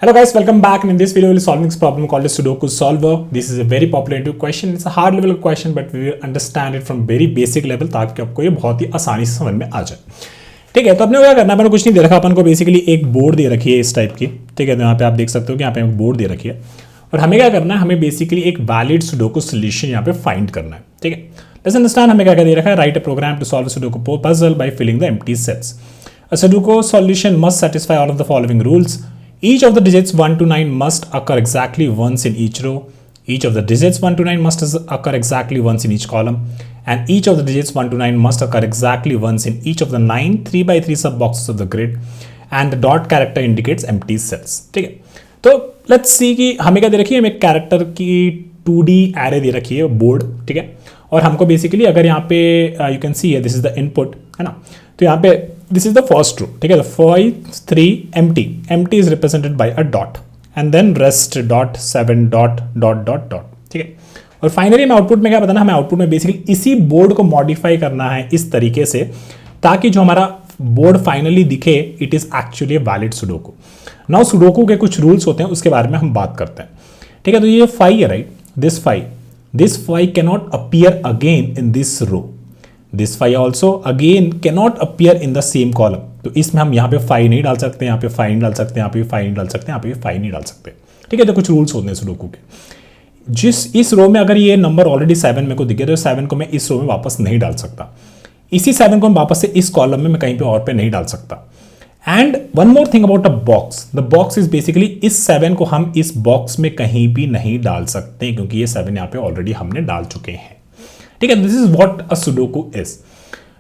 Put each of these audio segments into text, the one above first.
Hello guys, welcome back, and in this video we'll be solving this problem called as Sudoku Solver. This is a very popular intuitive question. It's a hard level question, but we will understand it from very basic level ताकि आपको ये बहुत ही आसानी से समझ में आ जाए। ठीक है, तो अपने को क्या करना है, मैंने कुछ नहीं दे रखा, अपन को बेसिकली एक बोर्ड दे रखी है इस टाइप की। ठीक है, तो यहाँ पे आप देख सकते हो कि यहाँ पे एक बोर्ड दे रखी है और हमें क्या करना है, हमें बेसिकली एक वैलिड सुडोकू सोल्यूशन यहाँ पे फाइंड करना है। ठीक है, लेट्स अंडरस्टैंड हमें क्या क्या दे रखा है। Write a program to solve sudoku puzzle by filling the empty sets. A Sudoku solution must satisfy all of the following rules. Each of the digits 1 to 9 must occur exactly once in each row. Each of the digits 1 to 9 must occur exactly once in each column. And each of the digits 1 to 9 must occur exactly once in each of the 9 3x3 sub boxes of the grid. And the dot character indicates empty cells. ठीक है, तो let's see कि हमें क्या दे रखी है, हमें character की 2D एरे दे रखी है बोर्ड। ठीक है, और हमको बेसिकली अगर यहाँ पे यू कैन सी है, दिस इज द इनपुट है ना, तो यहाँ पे this is the first row. ठीक है, तो 5 3 empty is represented by a dot and then rest dot 7 dot dot dot dot. ठीक है, और फाइनली हमें आउटपुट में क्या बताना, हमें आउटपुट में बेसिकली इसी बोर्ड को मॉडिफाई करना है इस तरीके से ताकि जो हमारा बोर्ड फाइनली दिखे it is actually valid sudoku. Now sudoku के कुछ रूल्स होते हैं, उसके बारे में हम बात करते हैं। ठीक है, तो ये 5 है right, this 5 cannot appear again in this row. This 5 also again cannot appear in the same column. तो इसमें हम यहाँ पे 5 नहीं डाल सकते, यहाँ पे 5 नहीं डाल सकते, यहाँ पे 5 नहीं डाल सकते, यहाँ पे 5 नहीं डाल सकते। ठीक है, तो कुछ रूल्स होते हैं सुडोकू के। जिस इस रो में अगर ये नंबर ऑलरेडी 7 मेरे को दिखे तो 7 को मैं इस रो में वापस नहीं डाल सकता, इसी 7 को मैं वापस से इस कॉलम में मैं कहीं पे और पे नहीं डाल सकता। And one more thing about a box, the box is basically इस 7 को हम इस बॉक्स में कहीं भी नहीं डाल सकते क्योंकि ये 7 यहाँ पे ऑलरेडी हमने डाल चुके हैं। ठीक है, this is what a sudoku is.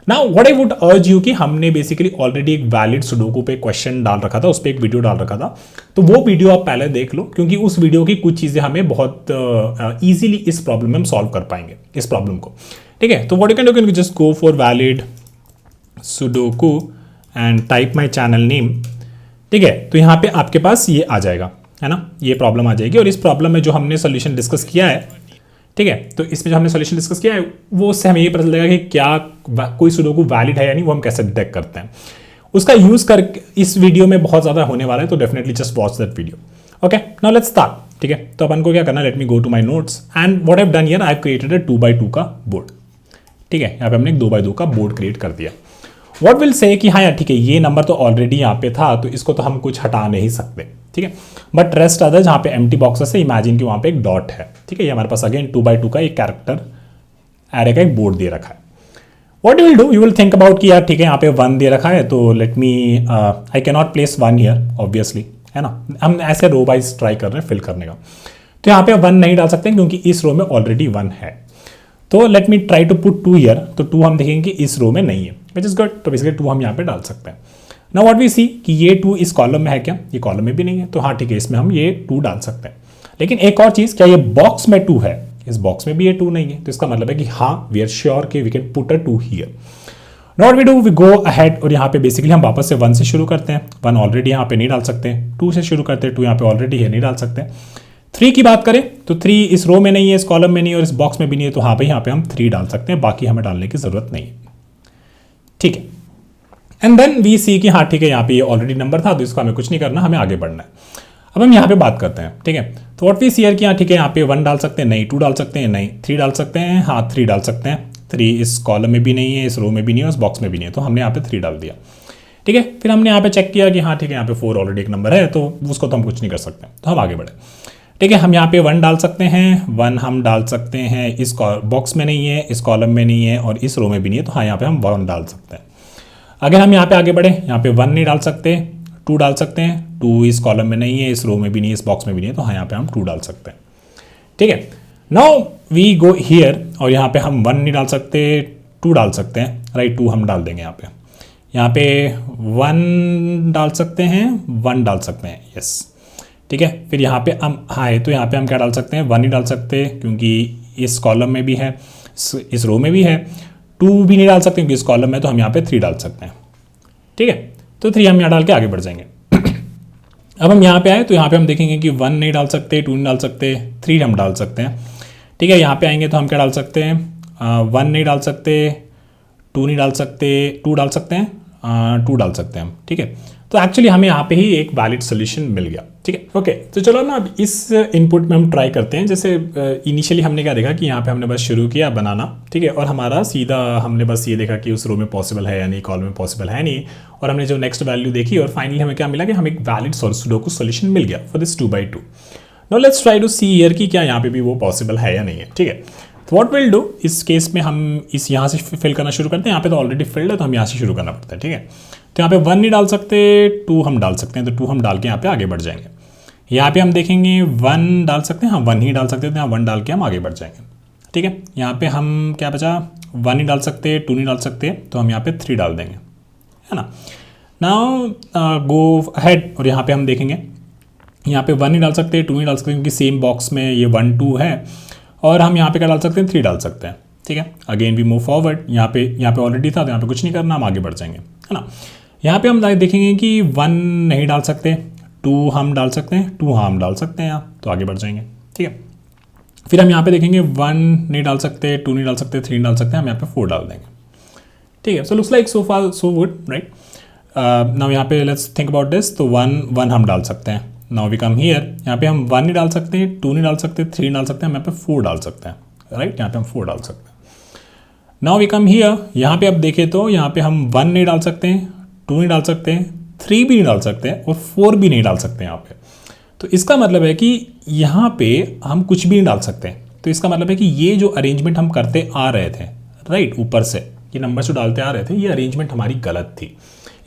Now what I would urge you कि हमने बेसिकली ऑलरेडी एक वैलिड सुडोकू पे क्वेश्चन डाल रखा था, उस पर एक वीडियो डाल रखा था, तो वो वीडियो आप पहले देख लो क्योंकि उस वीडियो की कुछ चीजें हमें बहुत ईजिली इस प्रॉब्लम में हम सॉल्व कर पाएंगे इस प्रॉब्लम को। ठीक है, तो what you can just go for valid sudoku and type my channel name. ठीक है, तो यहाँ पे आपके पास ये आ जाएगा है ना, ये प्रॉब्लम आ जाएगी और इस प्रॉब्लम में जो हमने सोल्यूशन डिस्कस किया है, ठीक है, तो इसमें जो हमने सोल्यूशन डिस्कस किया है वो उससे हमें ये पता चलेगा कि क्या कोई सुडोकू वैलिड है या नहीं, वो हम कैसे डिटेक्ट करते हैं। उसका यूज कर इस वीडियो में बहुत ज़्यादा होने वाला है, तो definitely just watch that video. Okay, now let's start. ठीक है, तो अपन को क्या करना है, let me go to my notes and what I have done here, I have created a 2x2 का बोर्ड। ठीक है, यहाँ पे हमने एक 2x2 का बोर्ड क्रिएट कर दिया। व्हाट विल से कि हाँ यार ठीक है, ये नंबर तो ऑलरेडी यहाँ पे था तो इसको तो हम कुछ हटा नहीं सकते। ठीक है, बट रेस्ट अदर जहाँ पे एम्प्टी बॉक्सेस है, इमेजिन कि वहाँ पे एक डॉट है। ठीक है, ये हमारे पास अगेन 2x2 का एक कैरेक्टर एरे का एक बोर्ड दे रखा है। What you will do, you will think about कि यार ठीक है यहाँ पे 1 दे रखा है तो let me I can not place 1 here obviously, है ना, हम ऐसे रो वाइज ट्राई कर रहे हैं फिल करने का, तो यहाँ पे 1 नहीं डाल सकते क्योंकि इस रो में ऑलरेडी 1 है। तो let me try to put 2 here, तो 2 हम देखेंगे कि इस रो में नहीं है, विच इज गुड, तो बेसिकली 2 हम यहाँ पे डाल सकते हैं। नाउ व्हाट वी सी कि ये 2 इस कॉलम में है क्या, ये कॉलम में भी नहीं है, तो हाँ ठीक है, इसमें हम ये 2 डाल सकते हैं। लेकिन एक और चीज़, क्या ये बॉक्स में 2 है, इस बॉक्स में भी ये 2 नहीं है, तो इसका मतलब है कि हाँ वी आर श्योर कि we can put a 2 here. Now we do, we go ahead और यहाँ पे बेसिकली हम वापस से 1 से शुरू करते हैं। 1 ऑलरेडी यहाँ पे नहीं डाल सकते, 2 से शुरू करते हैं, 2 यहाँ पे ऑलरेडी है, नहीं डाल सकते। 3 की बात करें तो 3 इस रो में नहीं है, इस कॉलम में नहीं है और इस बॉक्स में भी नहीं है, तो हाँ भाई यहाँ पे हम 3 डाल सकते हैं, बाकी हमें डालने की जरूरत नहीं है। ठीक है, एंड देन वी सी कि हाँ ठीक है, यहाँ पे ये ऑलरेडी नंबर था तो इसको हमें कुछ नहीं करना, हमें आगे बढ़ना है। अब हम यहाँ पे बात करते हैं। ठीक है, तो व्हाट वी सी हियर कि हाँ ठीक है, यहाँ पे 1 डाल सकते हैं, नहीं 2 डाल सकते हैं, नहीं 3 डाल सकते हैं, हाँ 3 डाल सकते हैं। 3 इस कॉलम में भी नहीं है, इस रो में भी नहीं है, इस बॉक्स में भी नहीं है, तो हमने यहाँ पे 3 डाल दिया। ठीक है, फिर हमने यहाँ पे चेक किया कि हाँ ठीक है, यहाँ पे 4 ऑलरेडी एक नंबर है तो उसको तो हम कुछ नहीं कर सकते, तो हम आगे बढ़े। ठीक है, हम यहाँ पे 1 डाल सकते हैं, 1 हम डाल सकते हैं, इस बॉक्स में नहीं है, इस कॉलम में नहीं है और इस रो में भी नहीं है, तो हाँ यहाँ पे हम 1 डाल सकते हैं। अगर हम यहाँ पे आगे बढ़े, यहाँ पे 1 नहीं डाल सकते, 2 डाल सकते हैं, 2 इस कॉलम में नहीं है, इस रो में भी नहीं है, इस बॉक्स में भी नहीं है, तो हाँ यहाँ पे हम 2 डाल सकते हैं। ठीक है, नाउ वी गो हियर और यहाँ पे हम 1 नहीं डाल सकते, 2 डाल सकते हैं, राइट, 2 हम डाल देंगे यहाँ पे 1 डाल सकते हैं, 1 डाल सकते हैं, यस। ठीक है, फिर यहाँ पे हम हाँ तो यहाँ पे हम क्या डाल सकते हैं, 1 ही डाल सकते हैं क्योंकि इस कॉलम में भी है, इस रो में भी है। 2 भी नहीं डाल सकते क्योंकि इस कॉलम में, तो हम यहाँ पे 3 डाल सकते हैं। ठीक है, तो 3 हम यहाँ डाल के आगे बढ़ जाएंगे। अब हम यहाँ पे आए तो यहाँ पे हम देखेंगे कि 1 नहीं डाल सकते, 2 नहीं डाल सकते, 3 हम डाल सकते हैं। ठीक है, यहाँ पे आएंगे तो हम क्या डाल सकते हैं, 1 नहीं डाल सकते, 2 नहीं डाल सकते, 2 डाल सकते हैं, 2 डाल सकते हैं हम। ठीक है, तो एक्चुअली हमें यहाँ पे ही एक वैलिड सोल्यूशन मिल गया। ठीक है, ओके। तो चलो ना अब इस इनपुट में हम ट्राई करते हैं। जैसे इनिशियली हमने क्या देखा कि यहाँ पे हमने बस शुरू किया बनाना, ठीक है, और हमारा सीधा हमने बस ये देखा कि उस रो में पॉसिबल है या नहीं, कॉलम में पॉसिबल है नहीं, और हमने जो नेक्स्ट वैल्यू देखी और फाइनली हमें क्या मिला कि हमें एक वैलिड सुडोकू सोल्यूशन मिल गया for this 2x2। Now let's try to see here कि क्या यहाँ पे भी वो पॉसिबल है या नहीं है। ठीक है, तो व्हाट विल डू, इस केस में हम इस यहाँ से फिल करना शुरू करते हैं। यहाँ पे तो ऑलरेडी फिल्ड है तो हम यहाँ से शुरू करना पड़ता है। ठीक है, तो यहाँ पे 1 नहीं डाल सकते, 2 हम डाल सकते हैं, तो 2 हम डाल के यहाँ पे आगे बढ़ जाएंगे। यहाँ पे हम देखेंगे 1 डाल सकते हैं, हाँ 1 ही डाल सकते हैं, तो यहाँ 1 डाल के हम आगे बढ़ जाएंगे। ठीक है, यहाँ पे हम क्या बचा, 1 नहीं डाल सकते, 2 नहीं डाल सकते, तो हम यहाँ पे 3 डाल देंगे, है ना। नाउ गो अहेड, और यहाँ पे हम देखेंगे यहाँ पे 1 नहीं डाल सकते, 2 नहीं डाल सकते, क्योंकि सेम बॉक्स में ये 1 2 है, और हम यहाँ पे क्या डाल सकते हैं, 3 डाल सकते हैं। ठीक है, अगेन वी मूव फॉरवर्ड, यहाँ पे ऑलरेडी था तो यहाँ पे कुछ नहीं करना, हम आगे बढ़ जाएंगे, है ना। यहाँ पे हम देखेंगे कि 1 नहीं डाल सकते, 2 हम डाल सकते हैं, 2 हाँ हम डाल सकते हैं यहाँ, तो आगे बढ़ जाएंगे। ठीक है, फिर हम यहाँ पे देखेंगे 1 नहीं डाल सकते, 2 नहीं डाल सकते, 3 डाल सकते हैं, हम यहाँ पे 4 डाल देंगे। ठीक है, सो लुक्स लाइक सो फार सो गुड, राइट। नाउ यहाँ पे लेट्स थिंक अबाउट दिस, तो 1 हम डाल सकते हैं। नाउ वी कम हियर, यहाँ पे हम 1 नहीं डाल सकते, 2 नहीं डाल सकते, 3 नहीं डाल सकते, हम यहाँ पे 4 डाल सकते हैं, राइट, यहाँ पे हम 4 डाल सकते हैं। नाउ वी कम हियर, यहाँ पे अब देखें तो यहाँ पे हम 1 नहीं डाल सकते, 2 नहीं डाल सकते, 3 भी नहीं डाल सकते और 4 भी नहीं डाल सकते यहाँ पे। तो इसका मतलब है कि यहाँ पे हम कुछ भी नहीं डाल सकते। तो इसका मतलब है कि ये जो अरेंजमेंट हम करते आ रहे थे, राइट, ऊपर से ये नंबर जो डालते आ रहे थे, ये अरेंजमेंट हमारी गलत थी।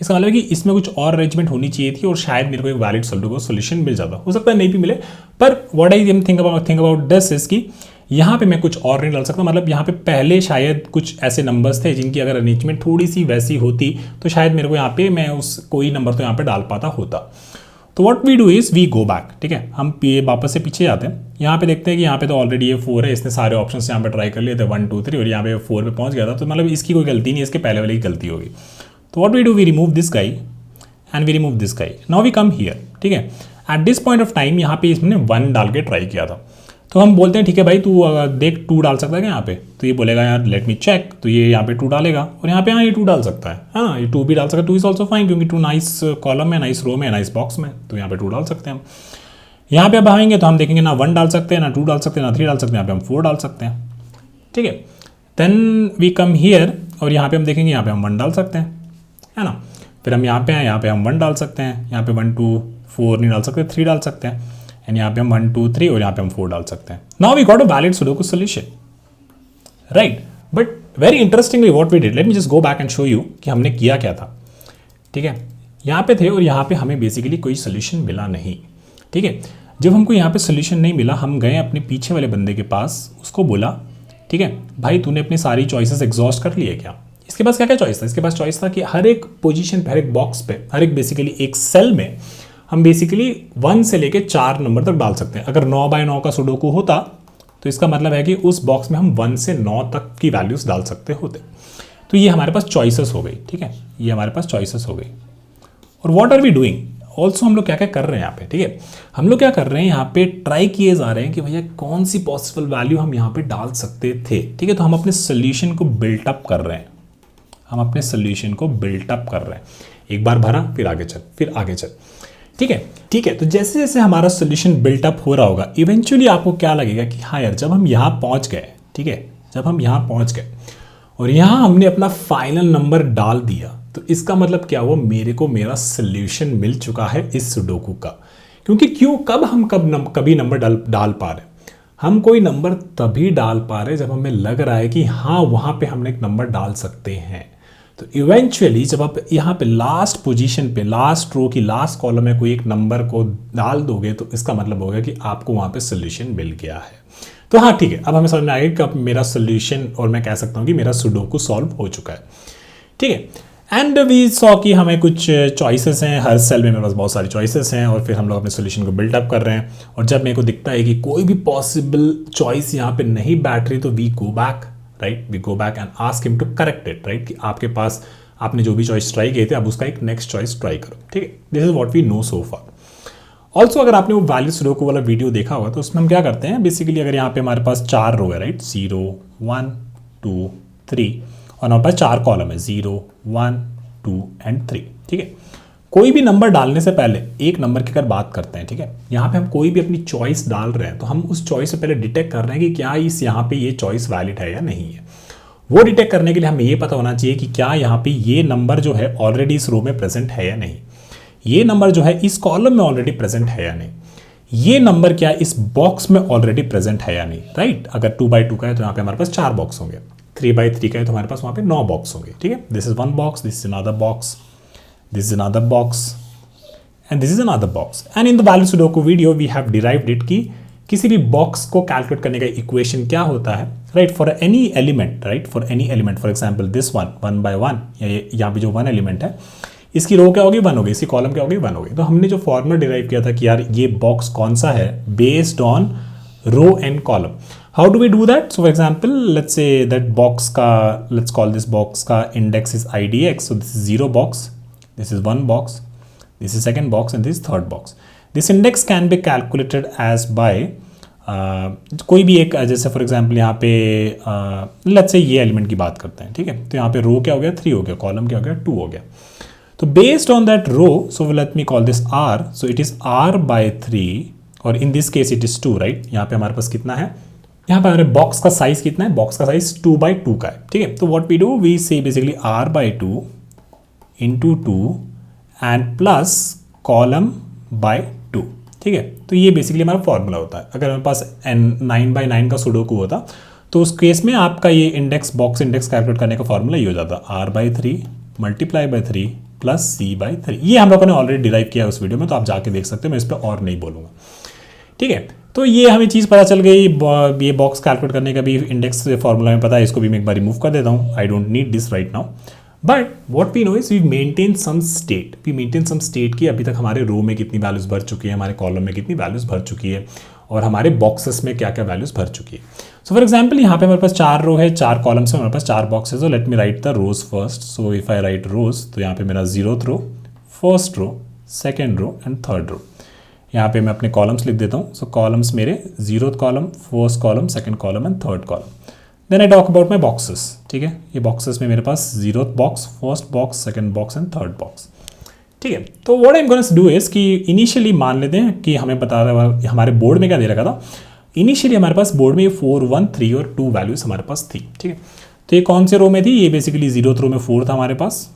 इसका मतलब है कि इसमें कुछ और अरेंजमेंट होनी चाहिए थी और शायद मेरे को एक वैलिड सोल्यूशन मिल जाता। हो सकता है नहीं भी मिले, पर what I think about this is कि यहाँ पे मैं कुछ और नहीं डाल सकता। मतलब यहाँ पे पहले शायद कुछ ऐसे नंबर्स थे जिनकी अगर अरेंजमेंट थोड़ी सी वैसी होती तो शायद मेरे को यहाँ पे मैं उस कोई नंबर तो यहाँ पे डाल पाता होता। तो what we do is we go back. ठीक है, हम वापस से पीछे जाते हैं, यहाँ पे देखते हैं कि यहाँ पे तो ऑलरेडी ये 4 है, इसने सारे ऑप्शन यहाँ पे ट्राई कर लिए थे 1 2 3 और यहाँ पे 4 पे पहुँच गया था। तो मतलब इसकी कोई गलती नहीं, इसके पहले वाले की गलती होगी। तो what we do, we remove this guy and we remove this guy. Now we come here. ठीक है, at this point of time यहाँ पे इसने 1 डाल के ट्राई किया था। तो हम बोलते हैं ठीक है भाई तू देख 2 डाल सकता है क्या यहाँ पे, तो ये बोलेगा यार लेट मी चेक, तो ये यहाँ पे 2 डालेगा और यहाँ पे हाँ ये 2 डाल सकता है, हाँ ये 2 भी डाल सकता है। 2 इज ऑल्सो फाइन क्योंकि 2 नाइस कॉलम में, नाइस रो में, नाइस बॉक्स में, तो यहाँ पे 2 डाल सकते हैं हम। यहाँ पे अब आएंगे तो हम देखेंगे ना 1 डाल सकते हैं, ना 2 डाल सकते हैं, ना 3 डाल सकते हैं, यहाँ पे हम 4 डाल सकते हैं। ठीक है, देन वी कम हियर और यहाँ पे हम देखेंगे यहाँ पे हम 1 डाल सकते हैं, है ना। फिर हम यहाँ पे हैं, यहाँ पे हम 1 डाल सकते हैं, यहाँ पे 1 2 4 नहीं डाल सकते, 3 डाल सकते हैं, एंड यहाँ पे हम 1 2 3 और यहाँ पे हम 4 डाल सकते हैं। Now we got a valid sudoku solution, right. But very interestingly what we did, let me just go back and show you कि हमने किया क्या था। ठीक है, यहाँ पे थे और यहाँ पे हमें बेसिकली कोई सोल्यूशन मिला नहीं। ठीक है, जब हमको यहाँ पे सोल्यूशन नहीं मिला, हम गए अपने पीछे वाले बंदे के पास, उसको बोला ठीक है भाई तूने अपनी सारी चॉइसेस एग्जॉस्ट कर लिए क्या। इसके पास क्या क्या चॉइस था, इसके पास चॉइस था कि हर एक पोजीशन पे, हर एक बॉक्स पे, हर एक बेसिकली एक सेल में हम बेसिकली 1 से लेके 4 नंबर तक डाल सकते हैं। अगर 9 बाय 9 का सुडोकू होता तो इसका मतलब है कि उस बॉक्स में हम 1 से 9 तक की वैल्यूज डाल सकते होते। तो ये हमारे पास चॉइसेस हो गई। ठीक है, ये हमारे पास चॉइसेस हो गई। और what are we doing also, हम लोग क्या क्या कर रहे हैं यहाँ पे। ठीक है, हम लोग क्या कर रहे हैं यहाँ पे, ट्राई किए जा रहे हैं कि भैया कौन सी पॉसिबल वैल्यू हम यहाँ पे डाल सकते थे। ठीक है, तो हम अपने सोल्यूशन को बिल्टअप कर रहे हैं, हम अपने सोल्यूशन को बिल्टअप कर रहे हैं। एक बार भरा फिर आगे चल, फिर आगे चल। ठीक है, ठीक है। तो जैसे जैसे हमारा सोल्यूशन बिल्टअप हो रहा होगा, इवेंचुअली आपको क्या लगेगा कि हाँ यार जब हम यहाँ पहुँच गए, ठीक है, जब हम यहाँ पहुँच गए और यहाँ हमने अपना फाइनल नंबर डाल दिया, तो इसका मतलब क्या हुआ, मेरे को मेरा सोल्यूशन मिल चुका है इस सुडोकू का। क्योंकि कभी नंबर डाल पा रहे, हम कोई नंबर तभी डाल पा रहे जब हमें लग रहा है कि हाँ वहाँ पे हमने एक नंबर डाल सकते हैं। तो इवेंचुअली जब आप यहाँ पे लास्ट पोजीशन पे, लास्ट रो की लास्ट कॉलम में कोई एक नंबर को डाल दोगे तो इसका मतलब होगा कि आपको वहाँ पे सोल्यूशन मिल गया है। तो हाँ ठीक है, अब हमें समझ में आएगा कि अब मेरा सोल्यूशन, और मैं कह सकता हूँ कि मेरा सुडोकू सॉल्व हो चुका है। ठीक है, एंड वी सॉ कि हमें कुछ चॉइसेस हैं, हर सेल में मेरे पास बहुत सारी चॉइसेस हैं और फिर हम लोग अपने सोल्यूशन को बिल्डअप कर रहे हैं। और जब मेरे को दिखता है कि कोई भी पॉसिबल चॉइस यहाँ पे नहीं बैठ रही तो we go back, right, we go back and ask him to correct it, right, कि आपके पास आपने जो भी चॉइस ट्राई किए थे अब उसका एक नेक्स्ट चॉइस ट्राई करो। ठीक है, this is what we know so far. Also अगर आपने वो वैलिड सुडोकू वाला वीडियो देखा होगा तो उसमें हम क्या करते हैं, बेसिकली अगर यहाँ पे हमारे पास 4 रो है, राइट, 0 1 2 3 और हमारे पास 4 कॉलम है, 0 1 2 एंड 3। ठीक है, कोई भी नंबर डालने से पहले एक नंबर की अगर बात करते हैं, ठीक है, यहाँ पे हम कोई भी अपनी चॉइस डाल रहे हैं तो हम उस चॉइस से पहले डिटेक्ट कर रहे हैं कि क्या इस यहाँ पे ये चॉइस वैलिड है या नहीं है। वो डिटेक्ट करने के लिए हमें ये पता होना चाहिए कि क्या यहाँ पे ये नंबर जो है ऑलरेडी इस रो में प्रेजेंट है या नहीं, ये नंबर जो है इस कॉलम में ऑलरेडी प्रेजेंट है या नहीं, ये नंबर क्या इस बॉक्स में ऑलरेडी प्रेजेंट है या नहीं, राइट। अगर 2x2 का है तो यहाँ पे हमारे पास 4 बॉक्स होंगे, 3x3 का है तो हमारे पास वहाँ पे 9 बॉक्स होंगे, ठीक है। This is 1 box, this is another box, this is another box and this is another box and in the value sudoku video we have derived it कि किसी भी बॉक्स को कैलकुलेट करने का इक्वेशन क्या होता है, right, for any element, right, for any element, for example this one 1 by 1 या यहाँ पे जो 1 एलिमेंट है इसकी रो क्या होगी 1 होगी, इसकी कॉलम क्या होगी 1 होगी। तो हमने जो फॉर्मूला डिराइव किया था कि यार ये बॉक्स कौन सा है based on row and column. How do we do that? So for example, let's say that box का, let's call this box का index is idx, so this is 0 box, this is 1 box, this is 2nd box and this is 3rd box. This index can be calculated as by कोई भी एक, जैसे for example यहाँ पे let's say ये element की बात करते हैं, ठीक है, तो यहाँ पे रो क्या हो गया 3 हो गया, कॉलम क्या हो गया 2 हो गया। तो based on that row, so let me call this r, so it is r by 3 और in this case it is 2, right. यहाँ पे हमारे पास कितना है, यहाँ पे हमारे बॉक्स का साइज कितना है, बॉक्स का साइज 2x2 का है, ठीक है। तो व्हाट वी डू, वी से basically r by 2 into 2 and plus column by 2, ठीक है। तो ये बेसिकली हमारा फॉर्मूला होता है। अगर हमारे पास 9x9 का सुडोकू होता तो उस केस में आपका ये इंडेक्स, बॉक्स इंडेक्स कैलकुलेट करने का फॉर्मूला ये हो जाता r by 3 multiply by 3 plus c by 3। ये हम लोगों ने ऑलरेडी डिराइव किया है उस वीडियो में, तो आप जाके देख सकते हो, मैं इस पर और नहीं बोलूँगा, ठीक है। तो ये हमें चीज़ पता चल गई, ये बॉक्स कैलकुलेट करने का भी इंडेक्स फॉर्मूला में पता है, इसको भी मैं एक बार रिमूव कर देता हूँ, I don't need this right now. But what we know is we maintain some state, we maintain some state की अभी तक हमारे रो में कितनी वैल्यूज भर चुकी है, हमारे कॉलम में कितनी वैल्यूज भर चुकी है और हमारे बॉक्सेस में क्या क्या वैल्यूज भर चुकी है। सो फॉर एग्जाम्पल यहाँ पे हमारे पास 4 रो है, 4 कॉलम्स है, हमारे पास 4 boxes. So let me write the rows first. So if I write rows, तो यहाँ पे मेरा 0th row, 1st row, 2nd row and 3rd रो। यहाँ पे मैं अपने कॉलम्स लिख देता हूँ। सो कॉलम्स मेरे 0th column, 1st column, 2nd column and 3rd column. Then I talk about my boxes, ठीक है। ये बॉक्सेस में मेरे पास 0th box, 1st box, 2nd box and 3rd box, ठीक है। तो what I am gonna do is कि इनिशियली मान लेते हैं कि हमें पता रहा हमारे बोर्ड में क्या दे रखा था। इनिशियली हमारे पास बोर्ड में ये 4, 1, 3 और 2 वैल्यूज हमारे पास थी, ठीक है। तो ये कौन से रो में थी, ये बेसिकली 0th रो में 4 था हमारे पास,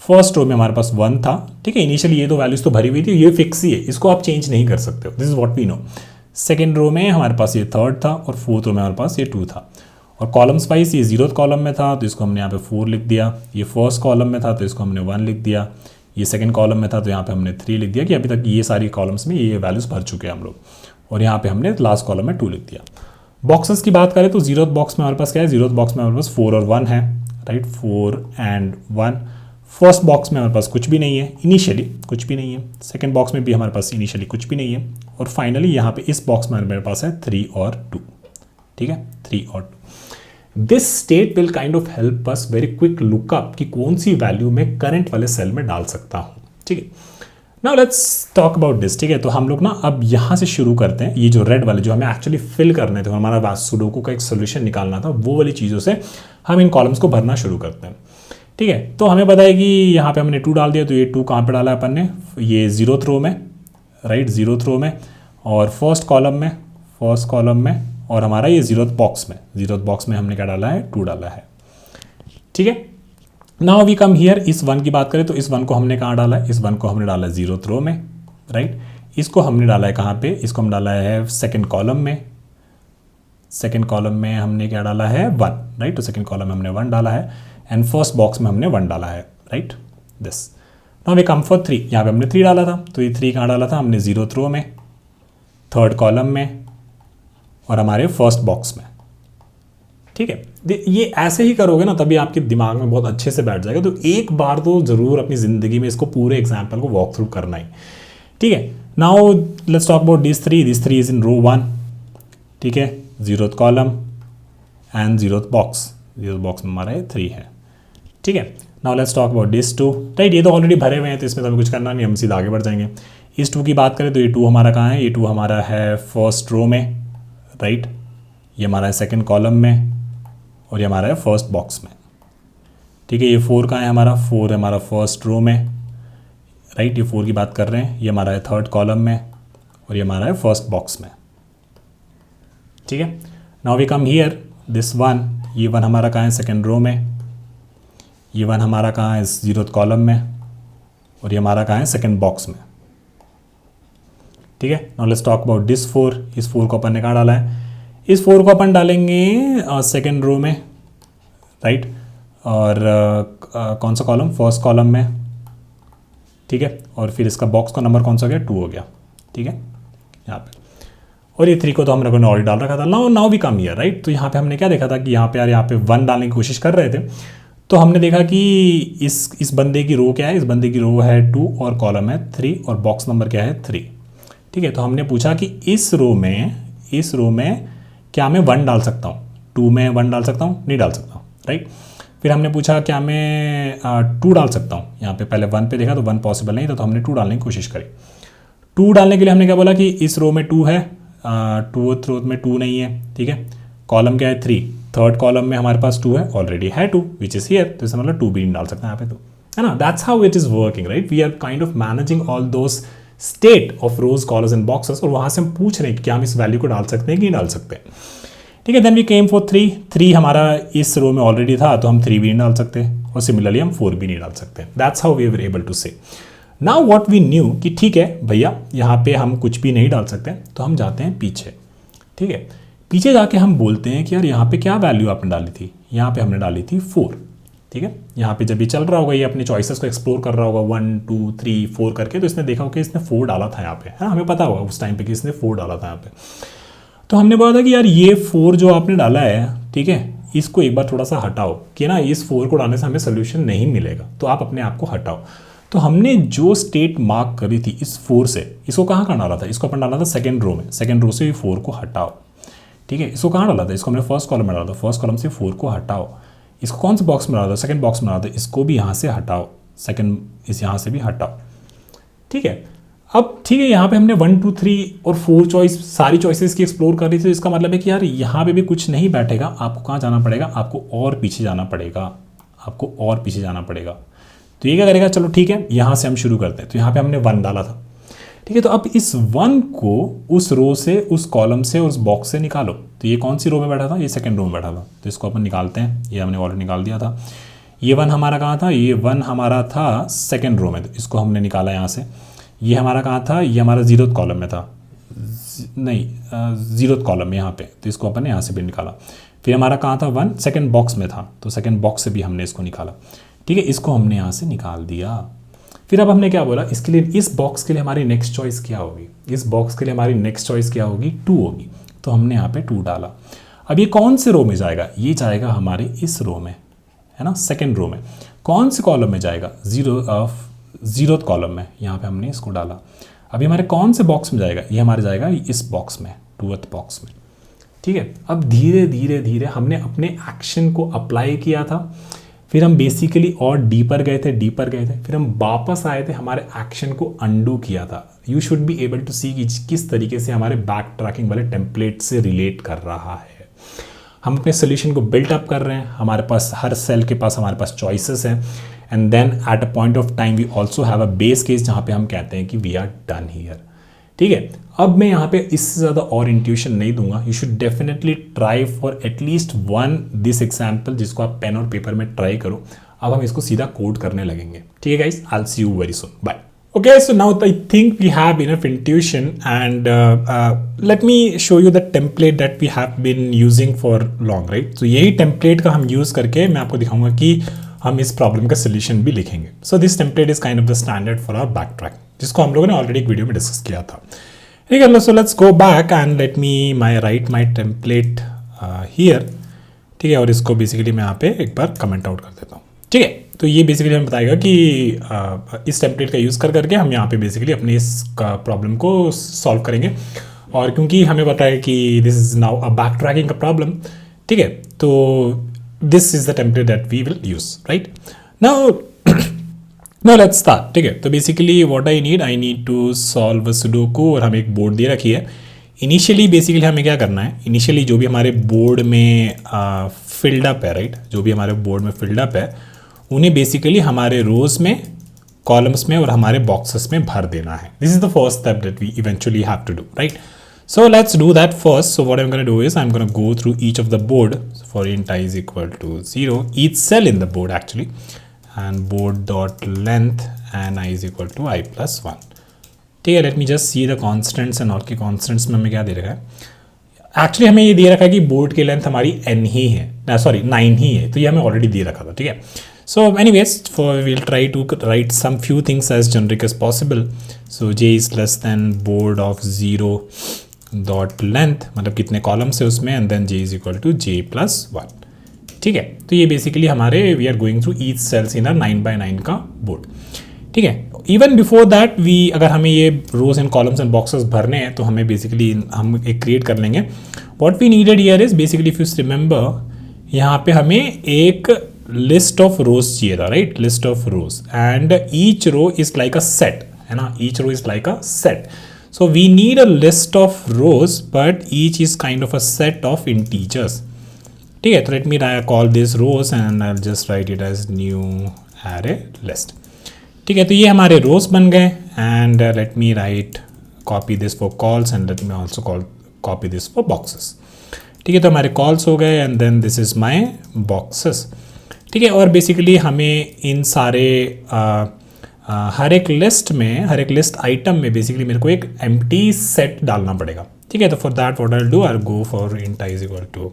1st रो में हमारे पास 1 था, ठीक है। इनिशियली ये 2 वैल्यूज तो भरी हुई थी, ये फिक्स ही है, इसको आप चेंज नहीं कर सकते हो, this is what we know. 2nd row में हमारे पास ये 3rd था और 4th रो में हमारे पास ये 2 था। और कॉलम्स वाइज ये 0th कॉलम में था तो इसको हमने यहाँ पे 4 लिख दिया, ये 1st कॉलम में था तो इसको हमने 1 लिख दिया, ये 2nd कॉलम में था तो यहाँ पे हमने 3 लिख दिया कि अभी तक ये सारी कॉलम्स में ये वैल्यूज भर चुके हैं हम लोग। और यहाँ पे हमने लास्ट कॉलम में 2 लिख दिया। बॉक्सेस की बात करें तो 0th बॉक्स में हमारे पास क्या है, 0th बॉक्स में हमारे पास 4 और 1 है, राइट, 4 एंड 1। 1st बॉक्स में हमारे पास कुछ भी नहीं है, इनिशियली कुछ भी नहीं है। 2nd बॉक्स में भी हमारे पास इनिशियली कुछ भी नहीं है। और फाइनली यहाँ पे इस बॉक्स में मेरे पास है 3 और 2, ठीक है, 3 और 2। This state will kind of help us very quick lookup कि कौन सी वैल्यू मैं करंट वाले सेल में डाल सकता हूँ, ठीक है। Now let's talk about this, ठीक है। तो हम लोग ना अब यहाँ से शुरू करते हैं, ये जो रेड वाले जो हमें एक्चुअली फिल करने थे, हमारा सुडोकू का एक सोल्यूशन निकालना था, वो वाली चीज़ों से हम इन कॉलम्स को भरना शुरू करते हैं, ठीक है। तो हमें पता है कि यहाँ पे हमने 2 डाल दिया, तो ये 2 कहाँ पे डाला है अपन ने, ये 0th रो में, राइट, 0th रो में, और 1st कॉलम में, और हमारा ये 0th बॉक्स में, 0th बॉक्स में हमने क्या डाला है, 2 डाला है, ठीक है। नाउ वी कम हियर, इस 1 की बात करें तो इस 1 को हमने कहाँ डाला है, इस 1 को हमने डाला है 0th रो में, राइट। इसको हमने डाला है कहाँ पे, इसको हम डाला है 2nd कॉलम में, 2nd कॉलम में हमने क्या डाला है 1, राइट। तो 2nd कॉलम में हमने 1 डाला है एंड 1st बॉक्स में हमने 1 डाला है, right, this. Now we come for 3, यहाँ पे हमने 3 डाला था, तो ये 3 कहाँ डाला था हमने 0th रो में, 3rd कॉलम में और हमारे 1st बॉक्स में, ठीक है। ये ऐसे ही करोगे ना तभी आपके दिमाग में बहुत अच्छे से बैठ जाएगा। तो एक बार तो ज़रूर अपनी ज़िंदगी में इसको पूरे एग्जाम्पल को वॉक थ्रू करना ही, ठीक है। Now let's talk about this 3 is in row 1, ठीक है, 0th column and 0th box, 0th box में हमारा 3 है, ठीक है। Now let's talk about this 2, right. ये तो ऑलरेडी भरे हुए हैं तो इसमें तो हमें कुछ करना नहीं, हम सीधा आगे बढ़ जाएंगे। इस 2 की बात करें तो ये 2 हमारा कहाँ है, ये 2 हमारा है 1st रो में, राइट, ये हमारा है 2nd कॉलम में और ये हमारा है 1st बॉक्स में, ठीक है। ये 4 कहाँ है हमारा, 4 है हमारा 1st रो में, राइट। ये 4 की बात कर रहे हैं, ये हमारा है थर्ड कॉलम में और ये हमारा है फर्स्ट बॉक्स में, ठीक है। Now we come here this 1, ये 1 हमारा कहाँ है सेकेंड रो में, ये 1 हमारा कहाँ है जीरोथ कॉलम में और ये हमारा कहाँ है सेकेंड बॉक्स में, ठीक है। Now let's talk about this 4, इस 4 को अपन ने कहाँ डाला है, इस 4 को अपन डालेंगे सेकेंड रो में, राइट। और कौन सा कॉलम, फर्स्ट कॉलम में, ठीक है। और फिर इसका बॉक्स का नंबर कौन सा हो गया, 2 हो गया, ठीक है यहाँ पे। और ये 3 को तो हम लोगों ने ऑलरेडी डाल रखा था। Now we come here, right. तो यहाँ पे हमने क्या देखा था कि यहाँ पे यार यहाँ पे 1 डालने की कोशिश कर रहे थे, तो हमने देखा कि इस बंदे की रो क्या है, इस बंदे की रो है 2 और कॉलम है 3 और बॉक्स नंबर क्या है 3, ठीक है। तो हमने पूछा कि इस रो में क्या मैं 1 डाल सकता हूँ, 2 में 1 डाल सकता हूँ, नहीं डाल सकता हूँ, राइट। फिर हमने पूछा क्या मैं 2 डाल सकता हूँ, यहाँ पे पहले 1 पे देखा तो 1 पॉसिबल नहीं था, तो हमने 2 डालने की कोशिश करी। 2 डालने के लिए हमने क्या बोला कि इस रो में 2 है, 2th रो में 2 नहीं है, ठीक है। कॉलम क्या है 3, थर्ड कॉलम में हमारे पास 2 है, ऑलरेडी है 2 विच इज हियर, तो इसका मतलब 2 भी नहीं डाल सकते यहाँ पे, तो है ना। That's how it is working, right. We are kind of managing all those state of rows columns and boxes, और वहाँ से हम पूछ रहे हैं कि क्या हम इस वैल्यू को डाल सकते हैं कि नहीं डाल सकते, ठीक है। देन वी केम फॉर 3 हमारा इस रो में ऑलरेडी था, तो हम 3 भी नहीं डाल सकते, और सिमिलरली हम 4 भी नहीं डाल सकते। That's how we were able to say. Now what we knew कि ठीक है भैया यहाँ पे हम कुछ भी नहीं डाल सकते, तो हम जाते हैं पीछे, ठीक है। पीछे जाके हम बोलते हैं कि यार यहाँ पे क्या वैल्यू आपने डाली थी, यहाँ पे हमने डाली थी 4, ठीक है। यहाँ पे जब ये चल रहा होगा, ये अपने चॉइसेस को एक्सप्लोर कर रहा होगा 1 2 3 4 करके, तो इसने देखा होगा कि इसने 4 डाला था यहाँ पे, है ना। हमें पता होगा उस टाइम पे कि इसने 4 डाला था यहाँ पे, तो हमने बोला था कि यार ये 4 जो आपने डाला है, ठीक है, इसको एक बार थोड़ा सा हटाओ, कि ना इस 4 को डालने से हमें सोल्यूशन नहीं मिलेगा, तो आप अपने आप को हटाओ। तो हमने जो स्टेट मार्क करी थी इस 4 से, इसको कहाँ डाला था, इसको अपन डाला था सेकेंड रो में, सेकेंड रो से 4 को हटाओ, ठीक है। इसको कहाँ डाला था, इसको हमने फर्स्ट कॉलम में डाला था, फर्स्ट कॉलम से 4 को हटाओ। इसको कौन से बॉक्स में डाला था, सेकेंड बॉक्स में डाला था, इसको भी यहाँ से हटाओ, सेकेंड इस यहाँ से भी हटाओ, ठीक है। अब ठीक है, यहाँ पे हमने 1 2 3 और 4 चॉइस, सारी चॉइसेस की एक्सप्लोर कर रही थी, तो इसका मतलब है कि यार यहाँ पे भी कुछ नहीं बैठेगा, आपको कहाँ जाना पड़ेगा, आपको और पीछे जाना पड़ेगा, आपको और पीछे जाना पड़ेगा। तो ये क्या करेगा, चलो ठीक है, यहाँ से हम शुरू करते हैं। तो यहाँ पे हमने 1 डाला था, ठीक है। तो अब इस 1 को उस रो से, उस कॉलम से, उस बॉक्स से निकालो। तो ये कौन सी रो में बैठा था, ये सेकेंड रो में बैठा था, तो इसको अपन निकालते हैं। ये हमने ऑलरेडी निकाल दिया था। ये 1 हमारा कहाँ था, ये 1 हमारा था सेकेंड रो में, तो इसको हमने निकाला यहाँ से। ये हमारा कहाँ था, ये हमारा जीरोथ कॉलम में था, नहीं जीरोथ कॉलम में यहाँ पे, तो इसको अपन ने यहाँ से भी निकाला। फिर हमारा कहाँ था 1 सेकेंड बॉक्स में था, तो सेकेंड बॉक्स से भी हमने इसको निकाला, ठीक है। इसको हमने यहाँ से निकाल दिया। फिर अब हमने क्या बोला, इसके लिए, इस बॉक्स के लिए हमारी नेक्स्ट चॉइस क्या होगी, इस बॉक्स के लिए हमारी नेक्स्ट चॉइस क्या होगी, 2 होगी। तो हमने यहाँ पे 2 डाला। अब ये कौन से रो में जाएगा, ये जाएगा हमारे इस रो में, है ना, सेकेंड रो में। कौन से कॉलम में जाएगा, जीरोथ कॉलम में, यहाँ पे हमने इसको डाला। अभी हमारे कौन से बॉक्स में जाएगा, ये हमारे जाएगा इस बॉक्स में, 2th बॉक्स में, ठीक है। अब धीरे धीरे धीरे हमने अपने एक्शन को अप्लाई किया था, फिर हम बेसिकली और डीपर गए थे, फिर हम वापस आए थे, हमारे एक्शन को अंडू किया था। You should be able to see कि किस तरीके से हमारे बैक ट्रैकिंग वाले टेम्पलेट से रिलेट कर रहा है। हम अपने सोल्यूशन को बिल्ट अप कर रहे हैं, हमारे पास हर सेल के पास हमारे पास चॉइसेस हैं, and then at a point of time we also have a base case जहाँ पे हम कहते हैं कि वी आर डन हियर, ठीक है। अब मैं यहाँ पे इससे ज़्यादा और इंट्यूशन नहीं दूंगा। You should definitely try for at least 1 this example, जिसको आप पेन और पेपर में ट्राई करो। अब हम इसको सीधा कोड करने लगेंगे, ठीक है guys. I will see you very soon, bye. Okay, so now I think we have enough intuition, and let me show you the template that we have been using for long, right? So यही template का हम use करके मैं आपको दिखाऊंगा कि हम इस प्रॉब्लम का सोल्यूशन भी लिखेंगे। So this template is kind of the standard for our backtrack, जिसको हम लोगों ने ऑलरेडी एक वीडियो में डिस्कस किया था, ठीक है। So let's go back and let me write my template here, ठीक है। और इसको बेसिकली मैं यहाँ पे एक बार कमेंट आउट कर देता हूँ, ठीक है। तो ये बेसिकली हमें बताएगा कि इस टेम्पलेट का यूज़ करके हम यहाँ पे बेसिकली अपने इस प्रॉब्लम को सॉल्व करेंगे। और क्योंकि हमें पता है कि this is now a back tracking का प्रॉब्लम, ठीक है, तो this is the template that we will use, right. Now let's start, ठीक है। तो basically what I need to solve sudoku, और हमें एक बोर्ड दे रखी है। इनिशियली बेसिकली हमें क्या करना है, इनिशियली जो भी हमारे बोर्ड में फिल्ड अप है, राइट, जो भी हमारे बोर्ड में फिल्ड अप है, उन्हें बेसिकली हमारे रोज़ में कॉलम्स में और हमारे बॉक्सेस में भर देना है. This is the first step that we eventually have to do, right? So let's do that first. So what I'm going to do is I'm going to go through each of the board. So for int I is equal to 0, each cell in the board actually, and board dot length and I is equal to I plus 1. ठीक है, let me just see the constants and all. के constants में हमें क्या दे रखा है? Actually हमें ये दे रखा है कि बोर्ड की लेंथ हमारी n ही है, सॉरी 9 ही है, तो ये हमें ऑलरेडी दे रखा था. ठीक है. So anyways, we'll try to write some few things as generic as possible. So j is less than board of 0 dot length, मतलब कितने कॉलम्स है उसमें, and then j is equal to j plus 1. ठीक है, तो ये basically हमारे we are going through each cells in a 9x9 का बोर्ड. ठीक है. इवन बिफोर दैट वी, अगर हमें ये रोज एंड कॉलम्स एंड बॉक्सेस भरने हैं तो हमें बेसिकली हम एक क्रिएट कर लेंगे. What we needed here is basically, if you remember, यहाँ पे हमें एक लिस्ट ऑफ रोज चाहिए था, right? List of rows, and each row is like a set, है ना? Each row is like a set. So we need a list of rows, but each is kind of a set of integers. ठीक है, तो let me call this rows and I'll just write it as new array list. ठीक है, तो ये हमारे rows बन गए, and let me copy this for calls and let me also copy this for boxes. ठीक है, तो हमारे calls हो गए and then this is my boxes. ठीक है, और बेसिकली हमें इन सारे हर एक लिस्ट आइटम में बेसिकली मेरे को एक एम्प्टी सेट डालना पड़ेगा. ठीक है, तो for that what I will do, I will go for int i is equal to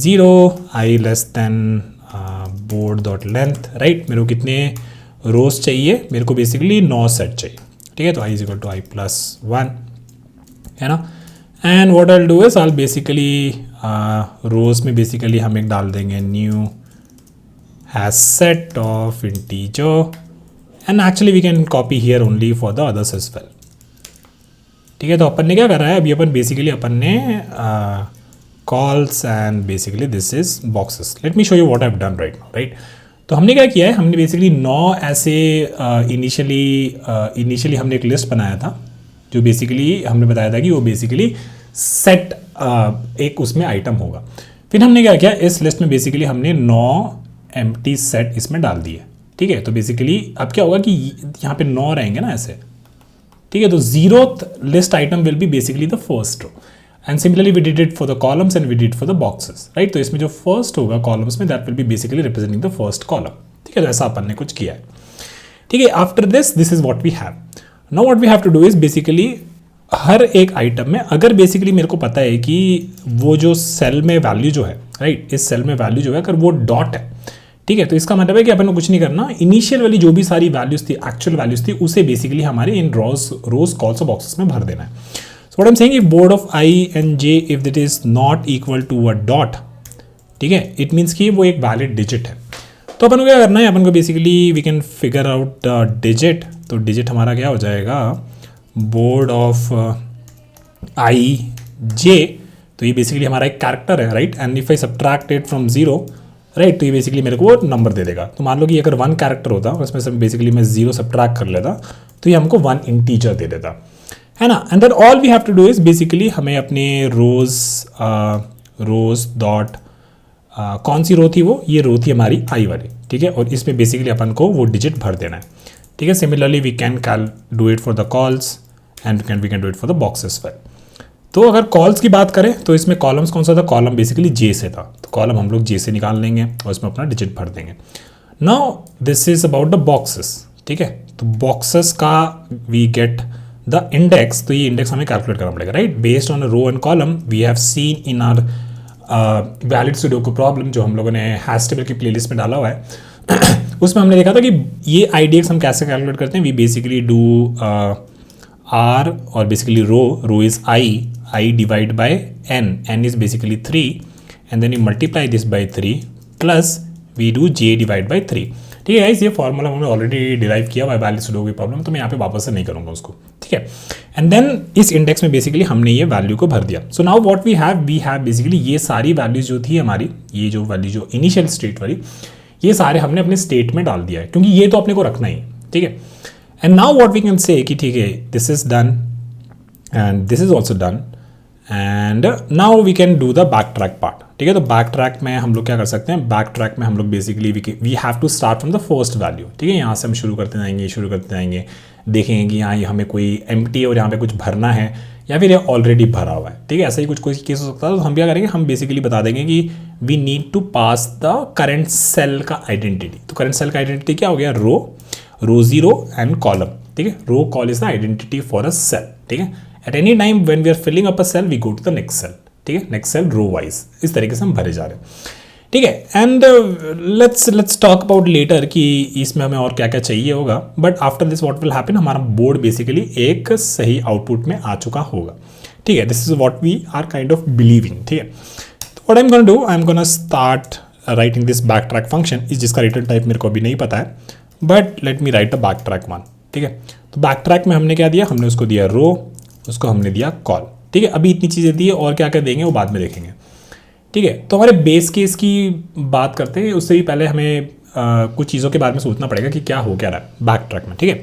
0, i less than board dot length, right? मेरे को कितने रोज चाहिए? मेरे को बेसिकली 9 सेट चाहिए. ठीक है, तो I is equal to I plus 1, है ना? And what I will do is I basically rows में बेसिकली हम एक डाल देंगे new hash set of integer, and actually we can copy here only for the others as well. ठीक है, तो अपन ने क्या करा है अभी, अपन बेसिकली अपन ने calls and basically this is boxes. Let me show you what I've done right now, right? तो हमने क्या किया है, हमने बेसिकली 9 ऐसे इनिशियली हमने एक लिस्ट बनाया था जो बेसिकली हमने बताया था कि वो बेसिकली सेट एक उसमें आइटम होगा. फिर हमने क्या किया, इस लिस्ट में बेसिकली हमने 9 एम्प्टी सेट इसमें डाल दिए. ठीक है, तो बेसिकली अब क्या होगा कि यहाँ पे 9 रहेंगे ना ऐसे. ठीक है, तो 0th list item will be basically the first row, and similarly we did it for the columns and we did for the boxes, right? तो इसमें जो फर्स्ट होगा कॉलम्स में, that will be basically representing the first column. ठीक है, तो ऐसा अपन ने कुछ किया है. ठीक है, after this is what we have. Now what we have to do is basically हर एक आइटम में, अगर बेसिकली मेरे को पता है कि वो जो सेल में वैल्यू जो है, राइट, इस सेल में वैल्यू जो है अगर वो डॉट है, ठीक है, तो इसका मतलब है कि अपन को कुछ नहीं करना, इनिशियल वाली जो भी सारी वैल्यूज थी, एक्चुअल वैल्यूज थी, उसे बेसिकली हमारे इन रोज कॉल्स और बॉक्सेस में भर देना है. So what I am saying, if board of i and j if that is not equal to a dot, ठीक है, इट मीन्स कि वो एक वैलिड डिजिट है. तो अपन को क्या करना है, अपन को basically we can figure out digit. तो डिजिट हमारा क्या हो जाएगा, बोर्ड ऑफ आई जे, तो ये बेसिकली हमारा एक कैरेक्टर है, right? And if I subtract it from 0, right, तो ये बेसिकली मेरे को वो नंबर दे देगा. तो मान लो कि अगर 1 कैरेक्टर होता, उसमें से बेसिकली मैं 0 सब्ट्रैक्ट कर लेता, तो ये हमको 1 इंटीजर दे देता, है ना? And then all we have to do is basically हमें अपने रोज डॉट कौन सी रो थी, वो ये रो थी हमारी आई वाली. ठीक है, और इसमें बेसिकली अपन को वो डिजिट भर देना है. ठीक है, similarly we can do it for the cols and we can do it for the boxes well. तो अगर कॉल्स की बात करें तो इसमें कॉलम्स कौन सा था, कॉलम बेसिकली जे से था, तो कॉलम हम लोग जे से निकाल लेंगे और इसमें अपना डिजिट भर देंगे. Now this is about the boxes. ठीक है, तो बॉक्सेस का वी गेट द इंडेक्स, तो ये इंडेक्स हमें कैलकुलेट करना पड़ेगा, right? Based on row and column we have seen in our valid sudoku problem जो हम लोगों ने हैश टेबल की प्लेलिस्ट में डाला हुआ है. उसमें हमने देखा था कि ये आईडीएक्स हम कैसे कैलकुलेट करते हैं. वी बेसिकली डू आर और basically row is i divide by n is basically 3 and then you multiply this by 3 plus we do j divide by 3. ठीक है गाइस, ये फॉर्मूला हमने ऑलरेडी डिराइव किया हुआ है वैल्यू सुडोकू प्रॉब्लम, तो मैं यहाँ पे वापस से नहीं करूँगा उसको. ठीक है, एंड देन इस इंडेक्स में बेसिकली हमने ये वैल्यू को भर दिया. So now what we have basically ये सारी वैल्यूज जो थी हमारी, ये जो वैल्यू जो इनिशियल स्टेट वाली, ये सारे हमने अपने स्टेट में डाल दिया है, क्योंकि ये तो अपने को रखना ही. ठीक है, and now what we can say कि ठीक है this is done and this is also done, and now we can do the back track part. ठीक है। तो बैक ट्रैक में हम लोग क्या कर सकते हैं, बैक ट्रैक में हम लोग basically we have to start from the first value, ठीक है। यहाँ से हम शुरू करते जाएंगे, देखेंगे कि यहाँ हमें कोई एम्प्टी और यहाँ पे कुछ भरना है या फिर ये ऑलरेडी भरा हुआ है, ठीक है। ऐसा ही कुछ कोई केस हो सकता है। तो हम क्या करेंगे, हम बेसिकली बता देंगे कि we need to pass the current cell का आइडेंटिटी। तो करंट सेल का आइडेंटिटी क्या हो गया, रो जीरो एंड कॉलम, ठीक है। Row col is the identity for a cell, ठीक है। At any time when we are filling up a cell we go to the next cell, ठीक है। नेक्स्ट सेल रो वाइज इस तरीके से हम भरे जा रहे हैं, ठीक है। And let's talk about later कि इसमें हमें और क्या क्या चाहिए होगा। But after this what will happen, हमारा बोर्ड बेसिकली एक सही आउटपुट में आ चुका होगा, ठीक है। This is what we are kind of believing, ठीक है। तो what I am gonna do, I am gonna start writing this back track function, इस जिसका रिटर्न टाइप मेरे को अभी नहीं पता है, but let me right a back track one, ठीक है। तो बैक ट्रैक में हमने क्या दिया, हमने उसको दिया रो, उसको हमने दिया कॉल, ठीक है। अभी इतनी चीज़ें दी है, और क्या क्या देंगे वो बाद में देखेंगे, ठीक है। तो हमारे बेस केस की बात करते हैं, उससे भी पहले हमें कुछ चीज़ों के बारे में सोचना पड़ेगा कि क्या हो क्या रहा है बैक ट्रैक में, ठीक है।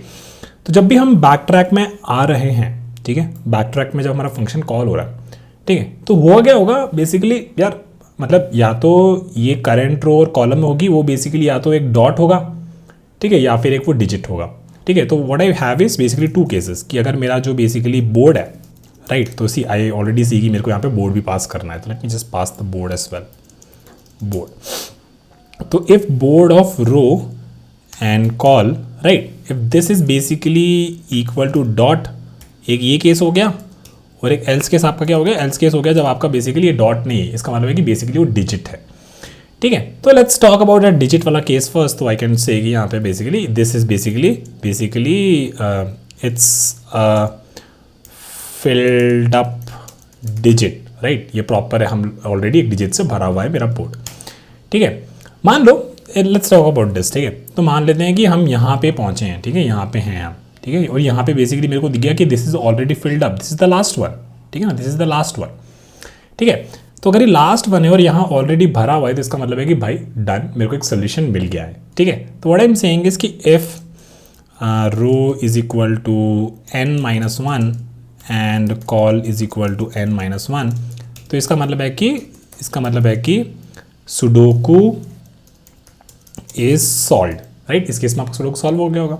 तो जब भी हम बैक ट्रैक में आ रहे हैं, ठीक है, बैक ट्रैक में जब हमारा फंक्शन कॉल हो रहा है, ठीक है, तो हुआ क्या होगा बेसिकली यार, मतलब या तो ये करंट रो और कॉलम में होगी, वो बेसिकली या तो एक डॉट होगा, ठीक है, या फिर एक वो डिजिट होगा, ठीक है। तो what I have is basically two cases कि अगर मेरा जो बेसिकली बोर्ड है, राइट, तो सी आई ऑलरेडी सी कि मेरे को यहाँ पे बोर्ड भी पास करना है, तो let me just pass the board as well, board. तो if board of row and col, right, if this is basically equal to dot, एक ये केस हो गया, और एक एल्स केस आपका क्या हो गया, एल्स केस हो गया जब आपका बेसिकली ये डॉट नहीं है, इसका मतलब है कि बेसिकली वो डिजिट है, ठीक है। तो let's talk about that digit वाला केस फर्स्ट। तो आई कैन से कि यहाँ पे basically this is basically it's filled up digit, right, ये प्रॉपर है, हम ऑलरेडी एक डिजिट से भरा हुआ है मेरा बोर्ड, ठीक है। मान लो लेट्स टॉक अबाउट दिस, ठीक है। तो मान लेते हैं कि हम यहाँ पे पहुँचे हैं, ठीक है, यहाँ पे हैं हम, ठीक है, और यहाँ पे बेसिकली मेरे को दिख गया कि this is already filled up, this is the last one, ठीक है ना, this is the last one, ठीक है। तो अगर ये लास्ट वन है और यहाँ ऑलरेडी भरा हुआ है, तो इसका मतलब है कि भाई डन, मेरे को एक सोल्यूशन मिल गया है, ठीक है। तो what I am saying is कि if row is equal to n-1 and col is equal to n-1, तो इसका मतलब है कि सुडोकू इज सॉल्व्ड, राइट। इस केस में आपका सुडोकू सॉल्व हो गया होगा।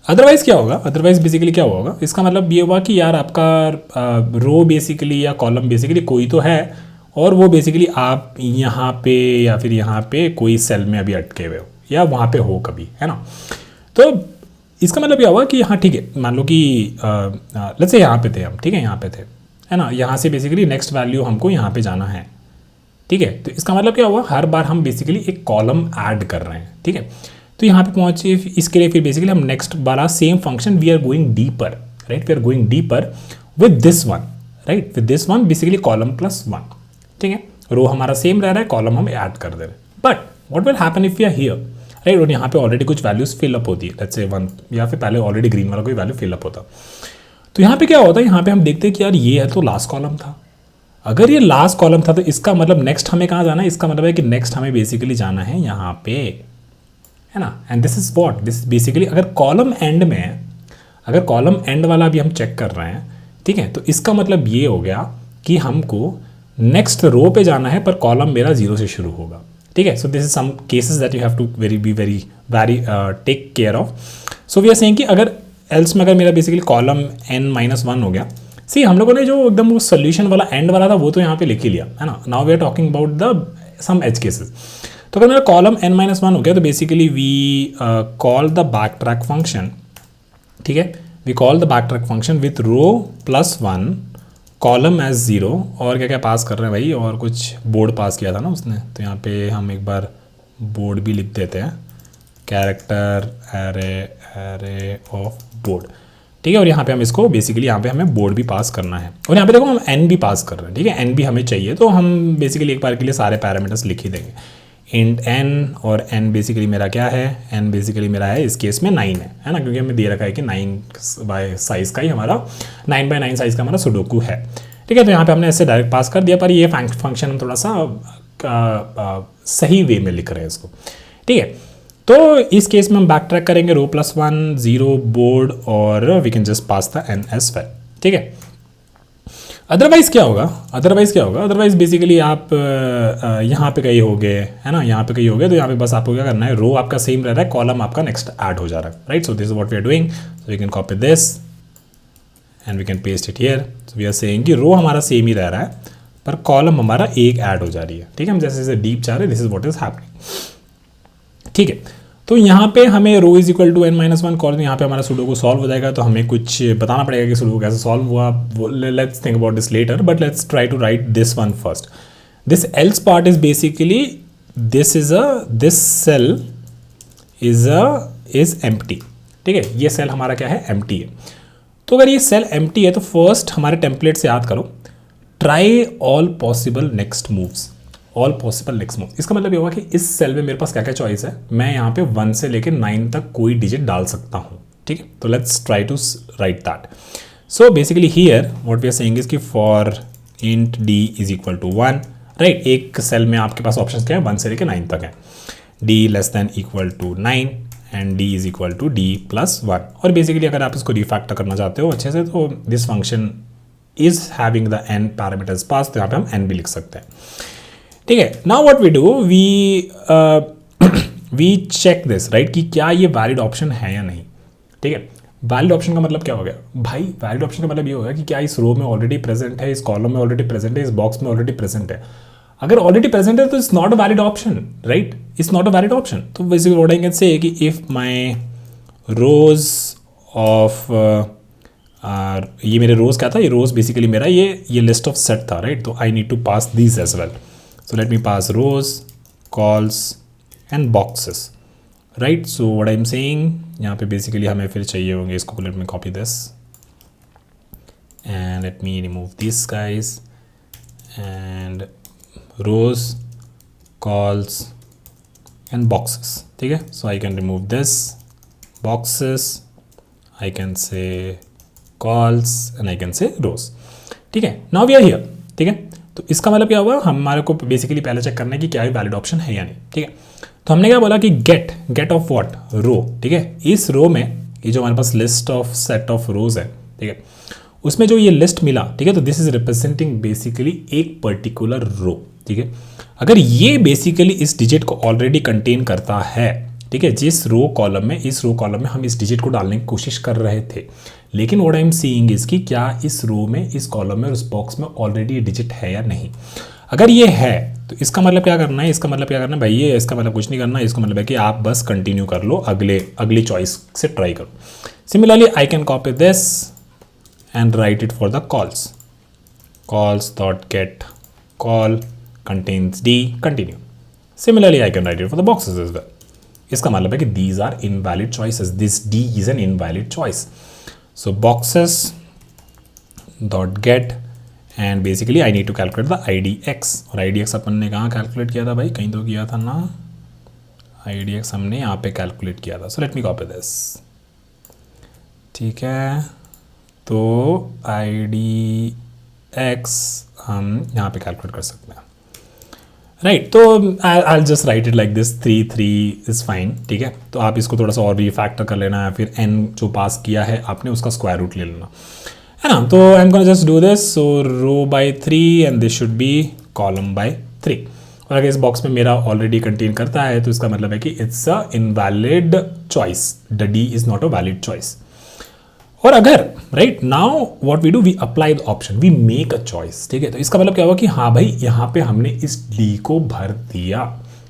अदरवाइज क्या होगा, अदरवाइज बेसिकली क्या होगा, इसका मतलब ये हुआ कि यार आपका रो बेसिकली या कॉलम बेसिकली कोई तो है, और वो बेसिकली आप यहाँ पे या फिर यहाँ पे कोई सेल में अभी अटके हुए हो, या वहाँ पे हो कभी, है ना। तो इसका मतलब क्या हुआ कि हाँ ठीक है, मान लो कि लेट्स से यहाँ पे थे हम, ठीक है, यहाँ पे थे, है ना, यहाँ से बेसिकली नेक्स्ट वैल्यू हमको यहाँ पे जाना है, ठीक है। तो इसका मतलब क्या हुआ, हर बार हम बेसिकली एक कॉलम ऐड कर रहे हैं, ठीक है। तो यहाँ पे पहुँचे, इसके लिए फिर बेसिकली हम नेक्स्ट वाला same function we are going deeper, right, we are going deeper with this one, right, with this one basically column plus one, ठीक है। रो हमारा सेम रह रहा है, कॉलम हम ऐड कर दे रहे हैं, but what will happen if we are here, right, और यहाँ पे ऑलरेडी कुछ वैल्यूज फिल अप होती है, लेट्स से 1, या फिर पहले ऑलरेडी ग्रीन वाला कोई वैल्यू फिल अप होता। तो यहाँ पे क्या होता है, यहाँ पे हम देखते हैं कि यार ये है तो लास्ट कॉलम था, अगर ये लास्ट कॉलम था तो इसका मतलब नेक्स्ट हमें कहाँ जाना है, इसका मतलब है कि नेक्स्ट हमें बेसिकली जाना है यहाँ पे, है ना। And this is what, this basically अगर कॉलम एंड में है, अगर कॉलम एंड वाला भी हम चेक कर रहे हैं, ठीक है, तो इसका मतलब ये हो गया कि हमको नेक्स्ट रो पे जाना है, पर कॉलम मेरा 0 से शुरू होगा, ठीक है। So this is some cases that you have to very take care of. So we are saying कि अगर एल्स में अगर मेरा बेसिकली कॉलम n-1 हो गया, सी हम लोगों ने जो एकदम वो सोल्यूशन वाला एंड वाला था वो तो यहाँ पे लिख ही लिया, है ना। Now we are talking about the some edge cases. तो अगर मेरा कॉलम n-1 हो गया, तो basically we call the back track function, ठीक है, we call the back track function with row plus 1 column as 0, और क्या क्या पास कर रहे हैं भाई, और कुछ बोर्ड पास किया था ना उसने, तो यहाँ पे हम एक बार बोर्ड भी लिख देते हैं, कैरेक्टर एरे ऑफ बोर्ड, ठीक है। और यहाँ पे हम इसको बेसिकली यहाँ पे हमें बोर्ड भी पास करना है, और यहाँ पे देखो हम n भी पास कर रहे हैं, ठीक है, n भी हमें चाहिए, तो हम बेसिकली एक बार के लिए सारे पैरामीटर्स लिख ही देंगे, इंट n, और n बेसिकली मेरा क्या है, n बेसिकली मेरा है इस केस में 9 है ना, क्योंकि हमें दे रखा है कि 9 बाय साइज़ का ही हमारा 9 बाय 9 साइज़ का हमारा सुडोकू है, ठीक है। तो यहाँ पे हमने ऐसे डायरेक्ट पास कर दिया, पर ये फंक्शन हम थोड़ा सा सही वे में लिख रहे हैं इसको, ठीक है। तो इस केस में हम बैक ट्रैक करेंगे रो प्लस 1 0 बोर्ड, और we can just pass the n as well, ठीक है। अदरवाइज़ क्या होगा, अदरवाइज़ बेसिकली आप यहाँ पे कहीं हो गए, है ना, यहाँ पे कहीं हो गए, तो यहाँ पे बस आपको क्या करना है, रो आपका सेम रह रहा है, कॉलम आपका नेक्स्ट ऐड हो जा रहा है, right. So this is what we are doing, so we can copy this and we can paste it here. So we are saying कि रो हमारा सेम ही रह रहा है, पर कॉलम हमारा एक ऐड हो जा रही है, ठीक है। हम जैसे जैसे डीप जा रहे हैं, this is what is happening, ठीक है। तो यहाँ पे हमें row is equal to n-1 column, यहाँ पे हमारा सुडोकू सॉल्व हो जाएगा, तो हमें कुछ बताना पड़ेगा कि सुडोकू कैसे सॉल्व हुआ। Let's think about this later, but let's try to write this one first. This else part is basically this cell is empty, ठीक है। ये सेल हमारा क्या है, एम्प्टी है। तो अगर ये सेल एम्प्टी है तो फर्स्ट हमारे टेम्पलेट से याद करो, try all possible next moves, all possible next move. इसका मतलब ये होगा कि इस सेल में मेरे पास क्या क्या चॉइस है, मैं यहाँ पे 1 से लेकर 9 तक कोई डिजिट डाल सकता हूँ, ठीक है। तो let's try to write that. So basically here what we are saying is कि for int d is equal to 1, right. एक सेल में आपके पास ऑप्शन क्या है, 1 से लेकर 9 तक है। D less than equal to 9 and d is equal to d plus 1। और बेसिकली अगर आप इसको रिफैक्टर करना चाहते हो अच्छे से, तो this function is having the n parameters pass, तो यहाँ पे हम n भी लिख सकते हैं, ठीक है। Now what we do, we check this, right, कि क्या ये वैलिड ऑप्शन है या नहीं, ठीक है। वैलिड ऑप्शन का मतलब क्या हो गया भाई, वैलिड ऑप्शन का मतलब ये होगा कि क्या इस रो में ऑलरेडी प्रेजेंट है, इस कॉलम में ऑलरेडी प्रेजेंट है, इस बॉक्स में ऑलरेडी प्रेजेंट है। अगर ऑलरेडी प्रेजेंट है तो it's not a valid option, right, it's not a valid option. तो basically what I can say कि इफ माय रोज ऑफ ये मेरे रोज क्या था, ये रोज बेसिकली मेरा ये लिस्ट ऑफ सेट था, राइट। तो I need to pass these as well. So let me pass rows, calls and boxes, right? So what I'm saying, यहाँ पे basically हमें फिर चाहिए होंगे इसको, let me copy this and let me remove these guys and rows, calls and boxes, ठीक है। So I can remove this boxes, I can say calls and I can say rows, ठीक है। Now we are here, ठीक है। तो इसका मतलब क्या हुआ, हमारे को बेसिकली पहले चेक करना है कि क्या ये वैलिड ऑप्शन है या नहीं, ठीक है। तो हमने क्या बोला कि गेट ऑफ व्हाट, रो, ठीक है। इस रो में ये जो हमारे पास list of set of rows है, ठीक है, उसमें जो ये लिस्ट मिला, ठीक है, तो दिस इज रिप्रेजेंटिंग बेसिकली एक पर्टिकुलर रो, ठीक है। अगर ये बेसिकली इस डिजिट को ऑलरेडी कंटेन करता है, ठीक है, जिस रो कॉलम में, इस रो कॉलम में हम इस डिजिट को डालने की कोशिश कर रहे थे, लेकिन what I am seeing is कि क्या इस रो में, इस कॉलम में और इस बॉक्स में ऑलरेडी ये डिजिट है या नहीं। अगर ये है तो इसका मतलब क्या करना है, इसका मतलब क्या करना है भाई, ये इसका मतलब कुछ नहीं करना, इसका मतलब है कि आप बस कंटिन्यू कर लो, अगली चॉइस से ट्राई करो। Similarly I can copy this and write it for the cols dot get col contains d, continue. Similarly I can write it for the boxes as well. इसका मतलब है कि these are invalid choices, this d is an invalid choice. So boxes dot get and basically I need to calculate the IDX, और IDX अपन ने कहाँ calculate किया था भाई, कहीं तो किया था ना, IDX हमने यहाँ पे कैलकुलेट किया था। So let me copy this, ठीक है। तो IDX हम यहाँ पे कैलकुलेट कर सकते हैं, राइट। तो I'll just write it like this, 3 is fine, ठीक है। तो आप इसको थोड़ा सा और रिफैक्टर कर लेना है, फिर n जो पास किया है आपने उसका स्क्वायर रूट ले लेना, है ना। तो I am gonna just do this, so row by 3 and this should be column by 3। और अगर इस बॉक्स में मेरा ऑलरेडी कंटेन करता है तो इसका मतलब है कि it's a invalid choice, the D is not a valid choice. और अगर right now what we do, we apply the option, we make a choice, ठीक है। तो इसका मतलब क्या हुआ कि हाँ भाई यहाँ पे हमने इस डी को भर दिया,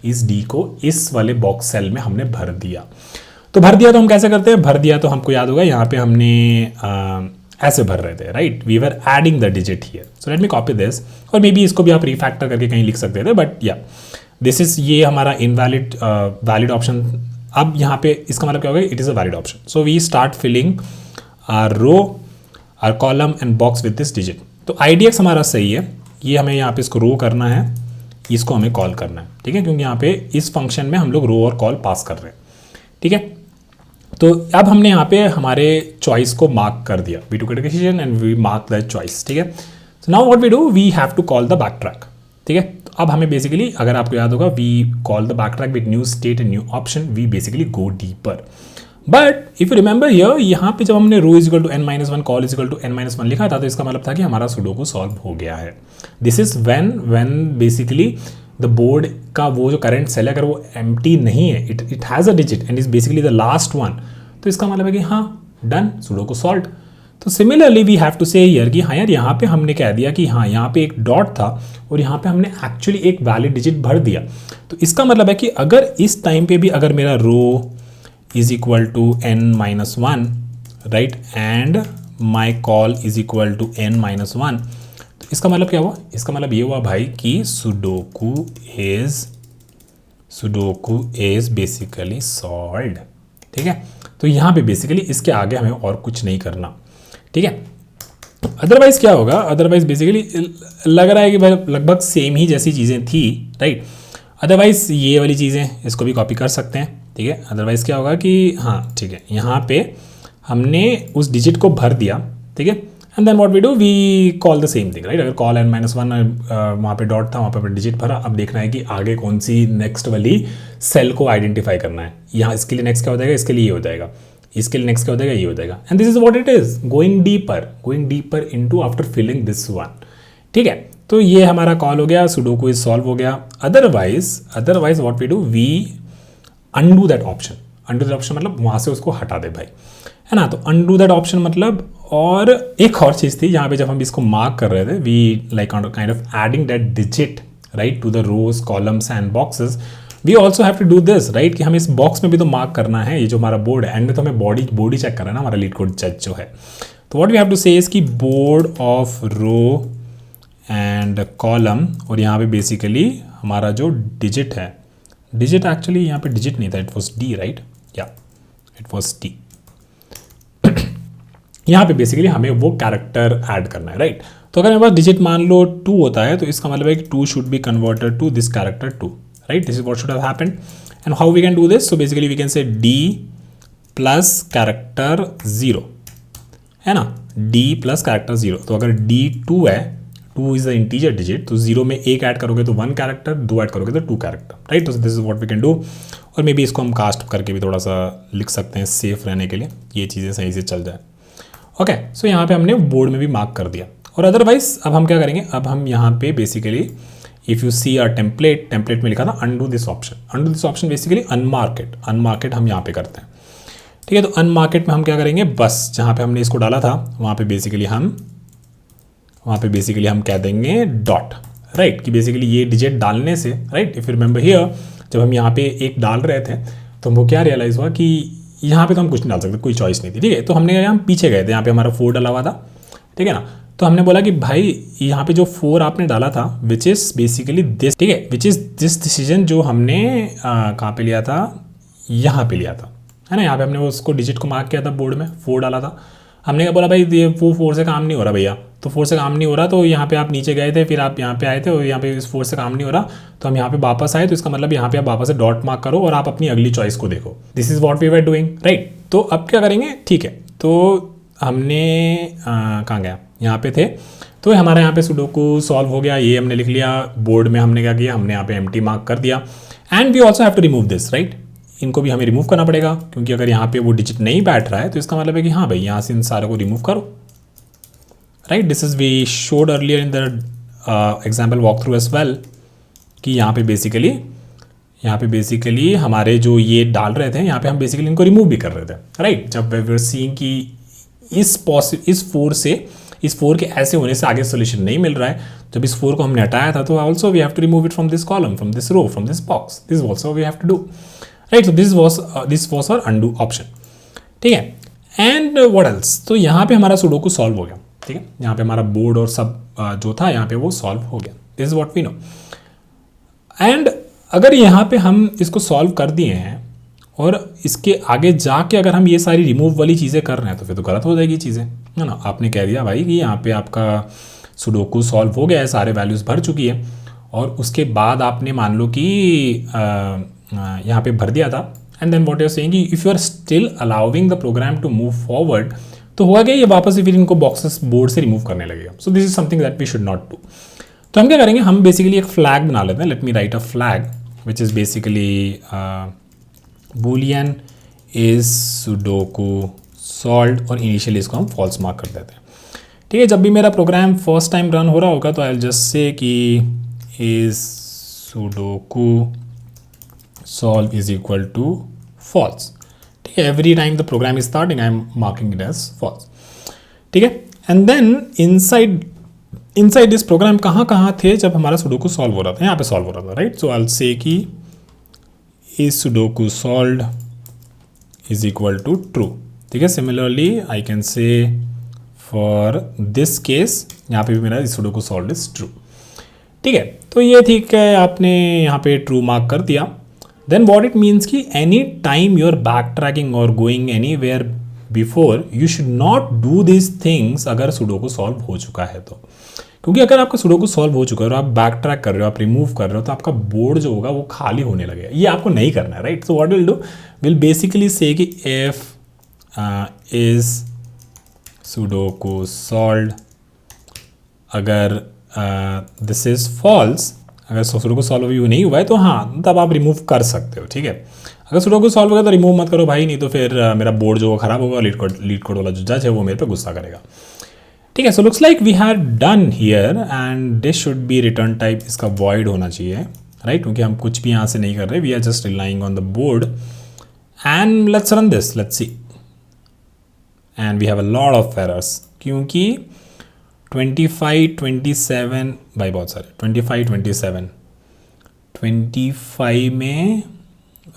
इस डी को इस वाले बॉक्स सेल में हमने भर दिया। तो भर दिया तो हम कैसे करते हैं, भर दिया तो हमको याद होगा यहाँ पे हमने ऐसे भर रहे थे, right, we were adding the digit here. So let me copy this, और मे बी इसको भी आप रिफैक्टर करके कहीं लिख सकते थे, बट या दिस इज ये हमारा इनवैलिड वैलिड ऑप्शन। अब यहाँ पे इसका मतलब क्या होगा, it is a valid option. So we start filling our row, our column and box with this digit. तो IDX हमारा सही है, ये हमें यहाँ पे इसको रो करना है, इसको हमें कॉल करना है, ठीक है, क्योंकि यहाँ पे इस फंक्शन में हम लोग रो और कॉल पास कर रहे हैं, ठीक है। तो अब हमने यहाँ पे हमारे चॉइस को मार्क कर दिया, we took a decision and we mark the choice, ठीक है। So now what we do, we have to call the back track, ठीक है। तो अब हमें बेसिकली, अगर आपको याद होगा, we call the back track with new state and new option, we basically go deeper. But if you remember here, यहाँ पे जब हमने row is equal to n-1 col is equal to n-1 लिखा था, तो इसका मतलब था कि हमारा सुडोकू सॉल्व हो गया है. This is when basically the board का वो जो करंट सेल है अगर वो एम्प्टी नहीं है, it has a digit and is basically the last one, तो इसका मतलब है कि हाँ डन, सुडोकू सॉल्व. तो सिमिलरली वी हैव टू से हियर कि हाँ यार यहाँ पे हमने कह दिया कि हाँ यहाँ पे एक डॉट था और यहाँ पे हमने एक्चुअली एक वैलिड डिजिट भर दिया. तो इसका मतलब है कि अगर इस टाइम पे भी अगर मेरा row is equal to n-1 right and my col is equal to n-1, तो इसका मतलब क्या हुआ? इसका मतलब ये हुआ भाई कि सुडोकू इज बेसिकली सॉल्व्ड. ठीक है, तो यहाँ पे बेसिकली इसके आगे हमें और कुछ नहीं करना. ठीक है, अदरवाइज क्या होगा? अदरवाइज बेसिकली लग रहा है कि भाई लगभग सेम ही जैसी चीज़ें थी, राइट. अदरवाइज ये वाली चीज़ें इसको भी कॉपी कर सकते हैं. ठीक है, अदरवाइज क्या होगा कि हाँ ठीक है, यहाँ पे हमने उस डिजिट को भर दिया. ठीक है, and then what we do, we call the same thing, right. अगर कॉल n-1 वहाँ पे डॉट था, वहाँ पे डिजिट भरा. अब देखना है कि आगे कौन सी नेक्स्ट वाली सेल को आइडेंटिफाई करना है. यहाँ इसके लिए नेक्स्ट क्या हो जाएगा? इसके लिए ये हो जाएगा. इसके लिए नेक्स्ट क्या हो जाएगा? ये हो जाएगा. And this is what it is, going deeper into after filling this one. ठीक है, तो ये हमारा कॉल हो गया, सुडोकू इज सॉल्व हो गया. Otherwise what we do, we undo that option. Undo that option मतलब वहाँ से उसको हटा दे भाई, है ना. तो अनडू दैट ऑप्शन मतलब, और एक और चीज़ थी यहाँ पे जब हम इसको मार्क कर रहे थे, we like kind of adding that digit right to the rows, columns and boxes. We also have to do this, right, कि हमें इस बॉक्स में भी तो मार्क करना है. ये जो हमारा बोर्ड है, एंड में तो हमें बॉडी चेक करना है ना, हमारा लीड कोड जज जो है. तो what we have to say is कि board of row and column, और यहाँ पे बेसिकली हमारा जो डिजिट है, डिजिट एक्चुअली यहाँ पे डिजिट नहीं था, इट वॉज डी, राइट. या इट वॉज डी. यहाँ पे बेसिकली हमें वो कैरेक्टर ऐड करना है, राइट. तो अगर मेरे पास डिजिट मान लो 2 होता है, तो इसका मतलब है कि 2 should be converted to this character 2, right. This is what should have happened. And how we can do this? So basically we can say d plus character 0, है ना, d प्लस कैरेक्टर 0. तो अगर d 2 है, 2 is the integer digit, तो 0 में 1 add करोगे तो 1 character, 2 add करोगे तो 2 कैरेक्टर, राइट. तो this is what we can do. और मे बी इसको हम कास्ट करके भी थोड़ा सा लिख सकते हैं सेफ रहने के लिए, ये चीज़ें सही से चल जाए. ओके, सो यहाँ पे हमने बोर्ड में भी मार्क कर दिया. और अदरवाइज अब हम क्या करेंगे? अब हम यहाँ पे basically if you see our template में लिखा था undo this option basically unmarked हम यहाँ पे करते हैं. ठीक है, तो अनमार्केट में हम क्या करेंगे? बस जहाँ पे हमने इसको डाला था वहाँ पे बेसिकली हम कह देंगे डॉट, राइट, कि बेसिकली ये डिजिट डालने से, right, if you remember here जब हम यहाँ पे एक डाल रहे थे तो हमको क्या रियलाइज़ हुआ कि यहाँ पे तो हम कुछ नहीं डाल सकते, कोई चॉइस नहीं थी. ठीक है, तो हमने हम पीछे गए थे, यहाँ पे हमारा 4 डाला हुआ था. ठीक है ना, तो हमने बोला कि भाई यहाँ पे जो 4 आपने डाला था, विच इज़ बेसिकली दिस. ठीक है, विच इज़ दिस डिसीजन जो हमने कहाँ पे लिया था? यहाँ पे लिया था, है ना. यहाँ पे हमने उसको डिजिट को मार्क किया था, बोर्ड में 4 डाला था. हमने क्या बोला भाई, ये वो 4 से काम नहीं हो रहा भैया, तो 4 से काम नहीं हो रहा, तो यहाँ पे आप नीचे गए थे, फिर आप यहाँ पे आए थे और यहाँ पे इस 4 से काम नहीं हो रहा, तो हम यहाँ पे वापस आए. तो इसका मतलब यहाँ पे आप वापस से डॉट मार्क करो और आप अपनी अगली चॉइस को देखो. This is what we were doing, right. तो अब क्या करेंगे? ठीक है, तो हमने कहाँ गया? यहाँ पे थे. तो हमारा यहाँ पे सुडोकू सॉल्व हो गया, ये हमने लिख लिया. बोर्ड में हमने क्या किया? हमने यहाँ पे एम्प्टी मार्क कर दिया. And we also have to remove this, right. इनको भी हमें रिमूव करना पड़ेगा, क्योंकि अगर यहाँ पे वो डिजिट नहीं बैठ रहा है तो इसका मतलब है कि हाँ भाई यहाँ से इन सारे को रिमूव करो, right. This is we showed earlier in the example walk through as well, कि यहाँ पे बेसिकली हमारे जो ये डाल रहे थे, यहाँ पे हम बेसिकली इनको रिमूव भी कर रहे थे, राइट. जब वी वर सीइंग कि इस 4 के ऐसे होने से आगे सोल्यूशन नहीं मिल रहा है, जब इस 4 को हमने हटाया था, तो also we have to remove it from this column, from this row, from this box. This also we have to do, right. So this was our undo option. ठीक है, एंड व्हाट एल्स? तो यहाँ पे हमारा sudoku solve हो गया. ठीक है, यहाँ पे हमारा बोर्ड और सब जो था यहाँ पे वो सॉल्व हो गया. This is what we know. And अगर यहाँ पे हम इसको सॉल्व कर दिए हैं और इसके आगे जाके अगर हम ये सारी रिमूव वाली चीज़ें कर रहे हैं, तो फिर तो गलत हो जाएगी चीज़ें, है ना. आपने कह दिया भाई कि यहाँ पे आपका सुडोकू सॉल्व हो गया है, सारे वैल्यूज़ भर चुकी है, और उसके बाद आपने मान लो कि यहाँ पे भर दिया था. And then what you are saying कि if you are still allowing the program to move forward, तो होगा क्या? ये वापस से फिर इनको बॉक्सेस बोर्ड से रिमूव करने लगेगा. So this is something that we should not do. तो हम क्या करेंगे? हम बेसिकली एक फ्लैग बना लेते हैं. Late me right a flag which is basically Boolean is sudoku solved, और इनिशियली इसको हम फॉल्स मार्क कर देते हैं। ठीक है, जब भी मेरा प्रोग्राम फर्स्ट टाइम रन हो रहा होगा तो आई विल जस्ट से कि is sudoku solve is equal to false. ठीक है, every time the program is starting I am marking it as false. ठीक है, and then inside this program कहाँ थे जब हमारा सुडोकू सॉल्व हो रहा था, यहाँ पे सॉल्व हो रहा था, right. So I will say कि is sudoku solved is equal to true. ठीक है, similarly I can say for this case, यहाँ पे भी मेरा सुडोकू सॉल्व्ड इज ट्रू। ठीक है, तो ये ठीक है, आपने यहाँ पे ट्रू मार्क कर दिया। देन व्हाट इट मीन्स कि any time you are backtracking और going anywhere before, you should not do this things अगर सुडोकू सॉल्व हो चुका है तो। क्योंकि अगर आपका सुडोकू सॉल्व हो चुका है और आप बैक ट्रैक कर रहे हो, आप रिमूव कर रहे हो, तो आपका बोर्ड जो होगा वो खाली होने लगेगा। ये आपको नहीं करना है, right. So what will do, will basically से कि इफ इज सुडोकू सॉल्व्ड, अगर दिस इज फॉल्स, अगर सुडोकू सॉल्व नहीं हुआ है तो हाँ, तब आप रिमूव कर सकते हो। ठीक है, अगर सुडोकू सॉल्व होगा तो रिमूव मत करो भाई, नहीं तो फिर मेरा बोर्ड जो खराब होगा, लीड कोड वाला जो जज है वो मेरे पे गुस्सा करेगा। ठीक है, so looks like we have done here and this should be return type, इसका वॉइड होना चाहिए, राइट, क्योंकि हम कुछ भी यहाँ से नहीं कर रहे, we are just relying on the board. And let's run this, let's see, and we have a lot of errors, क्योंकि 25, 27 भाई बहुत सारे, 25, 27 में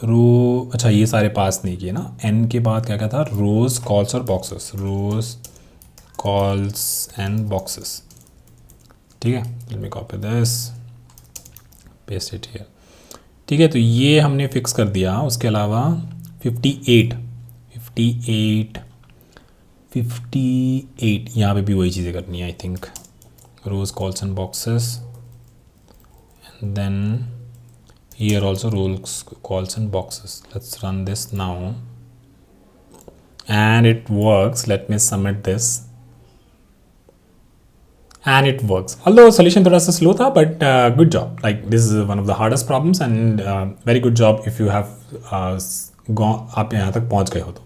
रो, अच्छा ये सारे पास नहीं किए ना, एन के बाद क्या क्या था, रोज कॉल्स और boxes, rows cols and boxes. ठीक है, let me copy this, paste it here. ठीक है, तो ये हमने फिक्स कर दिया। उसके अलावा 58 यहाँ पे भी वही चीज़ें करनी है I think, rows cols and boxes, and then here also rows calls and boxes. Let's run this now and it works. Let me submit this and it works, although solution थोड़ा सा slow था, but good job. Like this is one of the hardest problems and very good job if you have आप यहाँ तक पहुँच गए हो। तो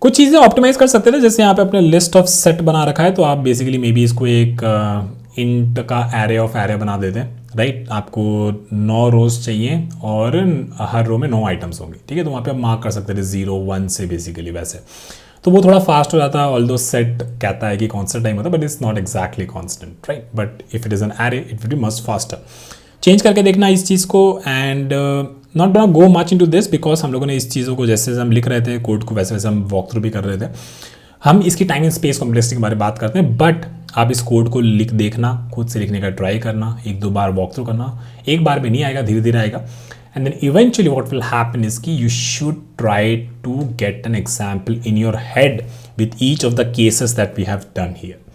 कुछ चीज़ें ऑप्टिमाइज कर सकते थे, जैसे यहाँ पे अपने लिस्ट ऑफ सेट बना रखा है, तो आप बेसिकली मे बी इसको एक इंट का एरे ऑफ एरे बना देते हैं, राइट। आपको 9 रोज चाहिए और हर रो में 9 आइटम्स होंगे। ठीक है, तो वहाँ पे आप मार्क कर सकते थे 0, 1 से बेसिकली, वैसे तो वो थोड़ा फास्ट हो जाता है। ऑल्दो सेट कहता है कि कॉन्स्टेंट टाइम होता है, but it's not exactly constant, right. But if it is an array it will be much faster. Change करके देखना इस चीज़ को, and not gonna go much into this, because हम लोगों ने इस चीज़ों को जैसे हम लिख रहे थे कोड को, वैसे वैसे हम वॉक थ्रू भी कर रहे थे। हम इसकी टाइम एंड स्पेस कॉम्प्लेक्सिटी के बारे में बात करते हैं, बट आप इस कोड को लिख देखना, खुद से लिखने का ट्राई करना, 1-2 बार वॉक थ्रू करना, एक बार में नहीं आएगा, धीरे धीरे आएगा। And then eventually what will happen is कि you should try to get an example in your head with each of the cases that we have done here.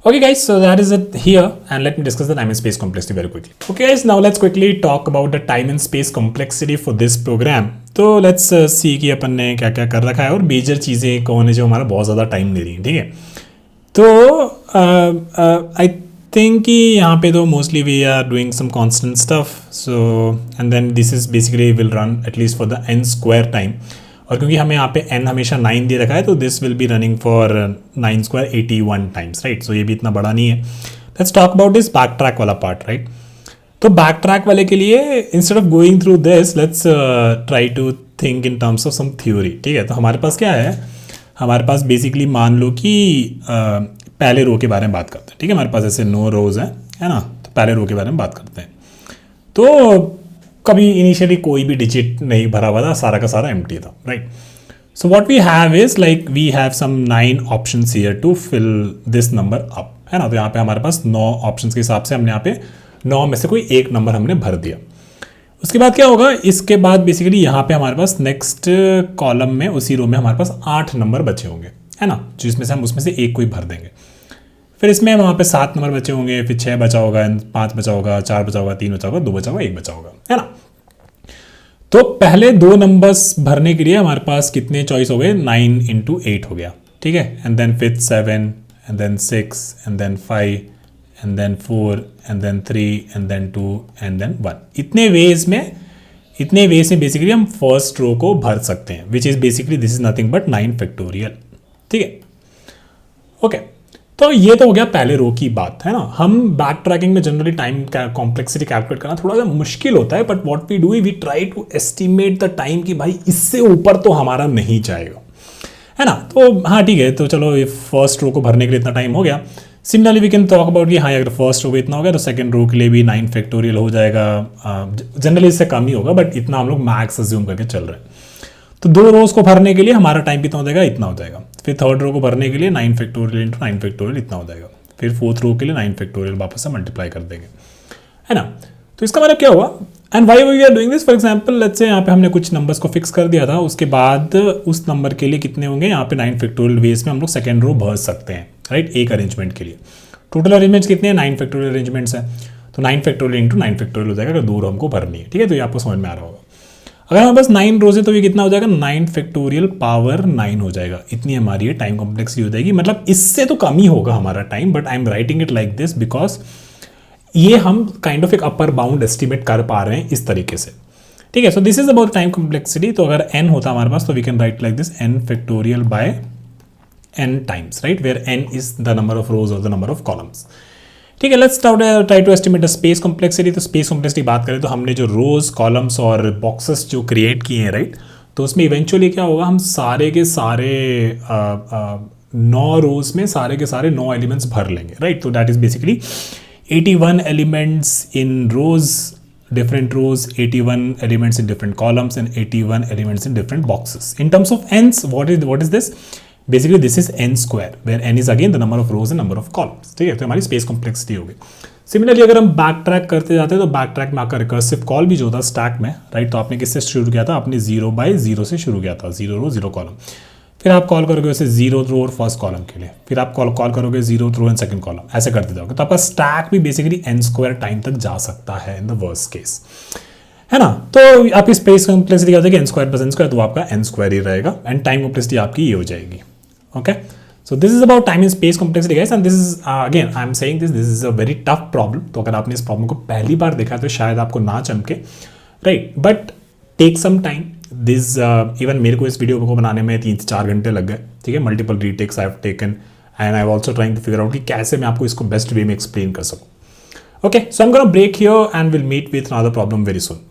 Okay guys, so that is it here, and let me discuss the time and space complexity very quickly. Okay guys, now let's quickly talk about the time and space complexity for this program. तो let's see कि अपन ने क्या क्या कर रखा है और major चीज़ें कौन है जो हमारा बहुत ज़्यादा टाइम ले रही हैं। ठीक है, तो आई थिंक कि यहाँ पे तो mostly we are doing some constant stuff, so and then this is basically will run at least for the n square time, और क्योंकि हमें यहाँ पे n हमेशा 9 दे रखा है, तो this will be running for 9 square 81 times, right. So ये भी इतना बड़ा नहीं है। Let's talk about this back track वाला पार्ट, राइट। तो बैक ट्रैक वाले के लिए instead of going through this, let's try to think in terms of some theory. ठीक है, तो हमारे पास क्या है, हमारे पास बेसिकली मान लो कि पहले रो के बारे में बात करते हैं। ठीक है, हमारे पास ऐसे 9 रोज है ना, तो पहले रो के बारे में बात करते हैं। तो कभी इनिशियली कोई भी डिजिट नहीं भरा हुआ था, सारा का सारा एम्प्टी था, right. So what we have is like we have some 9 options here to fill this number up, है ना। तो यहाँ पे हमारे पास 9 ऑप्शंस के हिसाब से हमने यहाँ पे 9 में से कोई एक नंबर हमने भर दिया। उसके बाद क्या होगा, इसके बाद बेसिकली यहाँ पे हमारे पास नेक्स्ट कॉलम में, उसी रो में हमारे पास 8 नंबर बचे होंगे, है ना, जिसमें से हम उसमें से एक कोई भर देंगे। फिर इसमें वहाँ पे 7 नंबर बचे होंगे, फिर 6 बचा होगा, 5 बचा होगा, 4 बचा होगा, 3 बचा होगा, 2 बचा होगा, 1 बचा होगा, है ना। तो पहले 2 नंबर्स भरने के लिए हमारे पास कितने चॉइस हो गए, 9 × 8 हो गया। ठीक है, एंड देन फिर 7 and then 6 and then 5 and then 4 and then 3 and then 2 and then 1। इतने वेज में इतने वे से बेसिकली हम फर्स्ट रो को भर सकते हैं, which is basically this is nothing but 9 factorial. ठीक है, ओके। तो ये तो हो गया पहले रो की बात, है ना। हम बैक ट्रैकिंग में जनरली टाइम कॉम्प्लेक्सिटी कैलकुलेट करना थोड़ा सा मुश्किल होता है, but what we do we try to estimate the time कि भाई इससे ऊपर तो हमारा नहीं जाएगा, है ना। तो हाँ ठीक है, तो चलो फर्स्ट रो को भरने के लिए इतना टाइम हो गया। Similarly we can talk about कि हाँ अगर फर्स्ट रो को इतना हो गया तो सेकंड रो के लिए भी 9 फैक्टोरियल हो जाएगा। जनरली इससे कम ही होगा, बट इतना हम लोग मैक्स अज्यूम करके चल रहे हैं। तो 2 रोज को भरने के लिए हमारा टाइम कितना हो जाएगा, इतना हो जाएगा। फिर थर्ड रो को भरने के लिए 9 फैक्टोरियल इंटू 9 फैक्टोरियल इतना हो जाएगा। फिर फोर्थ रो के लिए 9 फैक्टोरियल वापस से मल्टीप्लाई कर देंगे, है ना। तो इसका मतलब क्या हुआ, and why we are doing this, for example let's say यहाँ पे हमने कुछ नंबर्स को फिक्स कर दिया था, उसके बाद उस नंबर के लिए कितने होंगे, यहाँ पे 9 फैक्टोरियल वेज में हम लोग सेकेंड रो भर सकते हैं, राइट, एक अरेंजमेंट के लिए। टोटल अरेंजमेंट्स कितने हैं, 9 फैक्टोरियल अरेंजमेंट्स है, तो 9 फैक्टोरियल इंटू 9 फैक्टोरियल हो जाएगा अगर 2 रो हमको भरनी है। ठीक है, तो ये आपको समझ में आ रहा होगा। अगर हमारे पास 9 रोज है तो ये कितना हो जाएगा, 9 फैक्टोरियल पावर 9 हो जाएगा। इतनी हमारी ये टाइम कॉम्प्लेक्सिटी हो जाएगी, मतलब इससे तो कम ही होगा हमारा time, but I am writing it like this because ये हम काइंड ऑफ एक अपर बाउंड एस्टिमेट कर पा रहे हैं इस तरीके से। ठीक है, so this is about time complexity. तो अगर n होता हमारे पास तो we can write like this n factorial by n times, right, where n is the number of rows और द नंबर ऑफ कॉलम्स। ठीक है, let's try to estimate the space complexity. तो स्पेस कॉम्प्लेक्सिटी बात करें तो हमने जो rows columns और बॉक्सेस जो क्रिएट किए हैं, राइट, तो उसमें इवेंचुअली क्या होगा, हम सारे के सारे 9 रोज में सारे के सारे 9 एलिमेंट्स भर लेंगे, राइट। तो that is basically 81 elements in rows, different rows, 81 elements in different columns and 81 elements in different boxes. In terms of n's, what is this? Basically this is n square, where n is again the number of rows and number of columns. ठीक है, तो हमारी space complexity होगी। Similarly अगर हम back track करते जाते हैं तो बैक ट्रैक में आपका रिकर्सिव कॉल भी जो था स्टैक में, राइट, तो आपने किससे शुरू किया था, आपने 0 by 0 से शुरू किया था, 0 रो 0 कॉलम। फिर आप कॉल करोगे उसे 0 रो और फर्स्ट कॉलम के लिए, फिर आप कॉल करोगे 0 रो एंड सेकंड कॉलम, ऐसे करते जाओगे। तो आपका स्टैक भी बेसिकली n स्क्वायर टाइम तक जा सकता है इन द वर्स्ट केस, है ना। तो आपकी स्पेस कॉम्प्लेक्सिटी क्या हो जाएगी, n square plus n square, तो आपका n स्क्वायर ही रहेगा एंड टाइम कॉम्प्लेक्सिटी आपकी ये हो जाएगी। Okay, so this is about time in space complexity guys, and this is again I am saying this is a very tough problem. तो अगर आपने इस प्रॉब्लम को पहली बार देखा तो शायद आपको ना चमके, right, but take some time. This even मेरे को इस वीडियो को बनाने में 3 से 4 घंटे लग गए। ठीक है, multiple retakes I have taken and I have also trying to figure out कि कैसे मैं आपको इसको बेस्ट वे में एक्सप्लेन कर सकूं। Okay, so I am gonna break here and will meet with another problem very soon. Bye.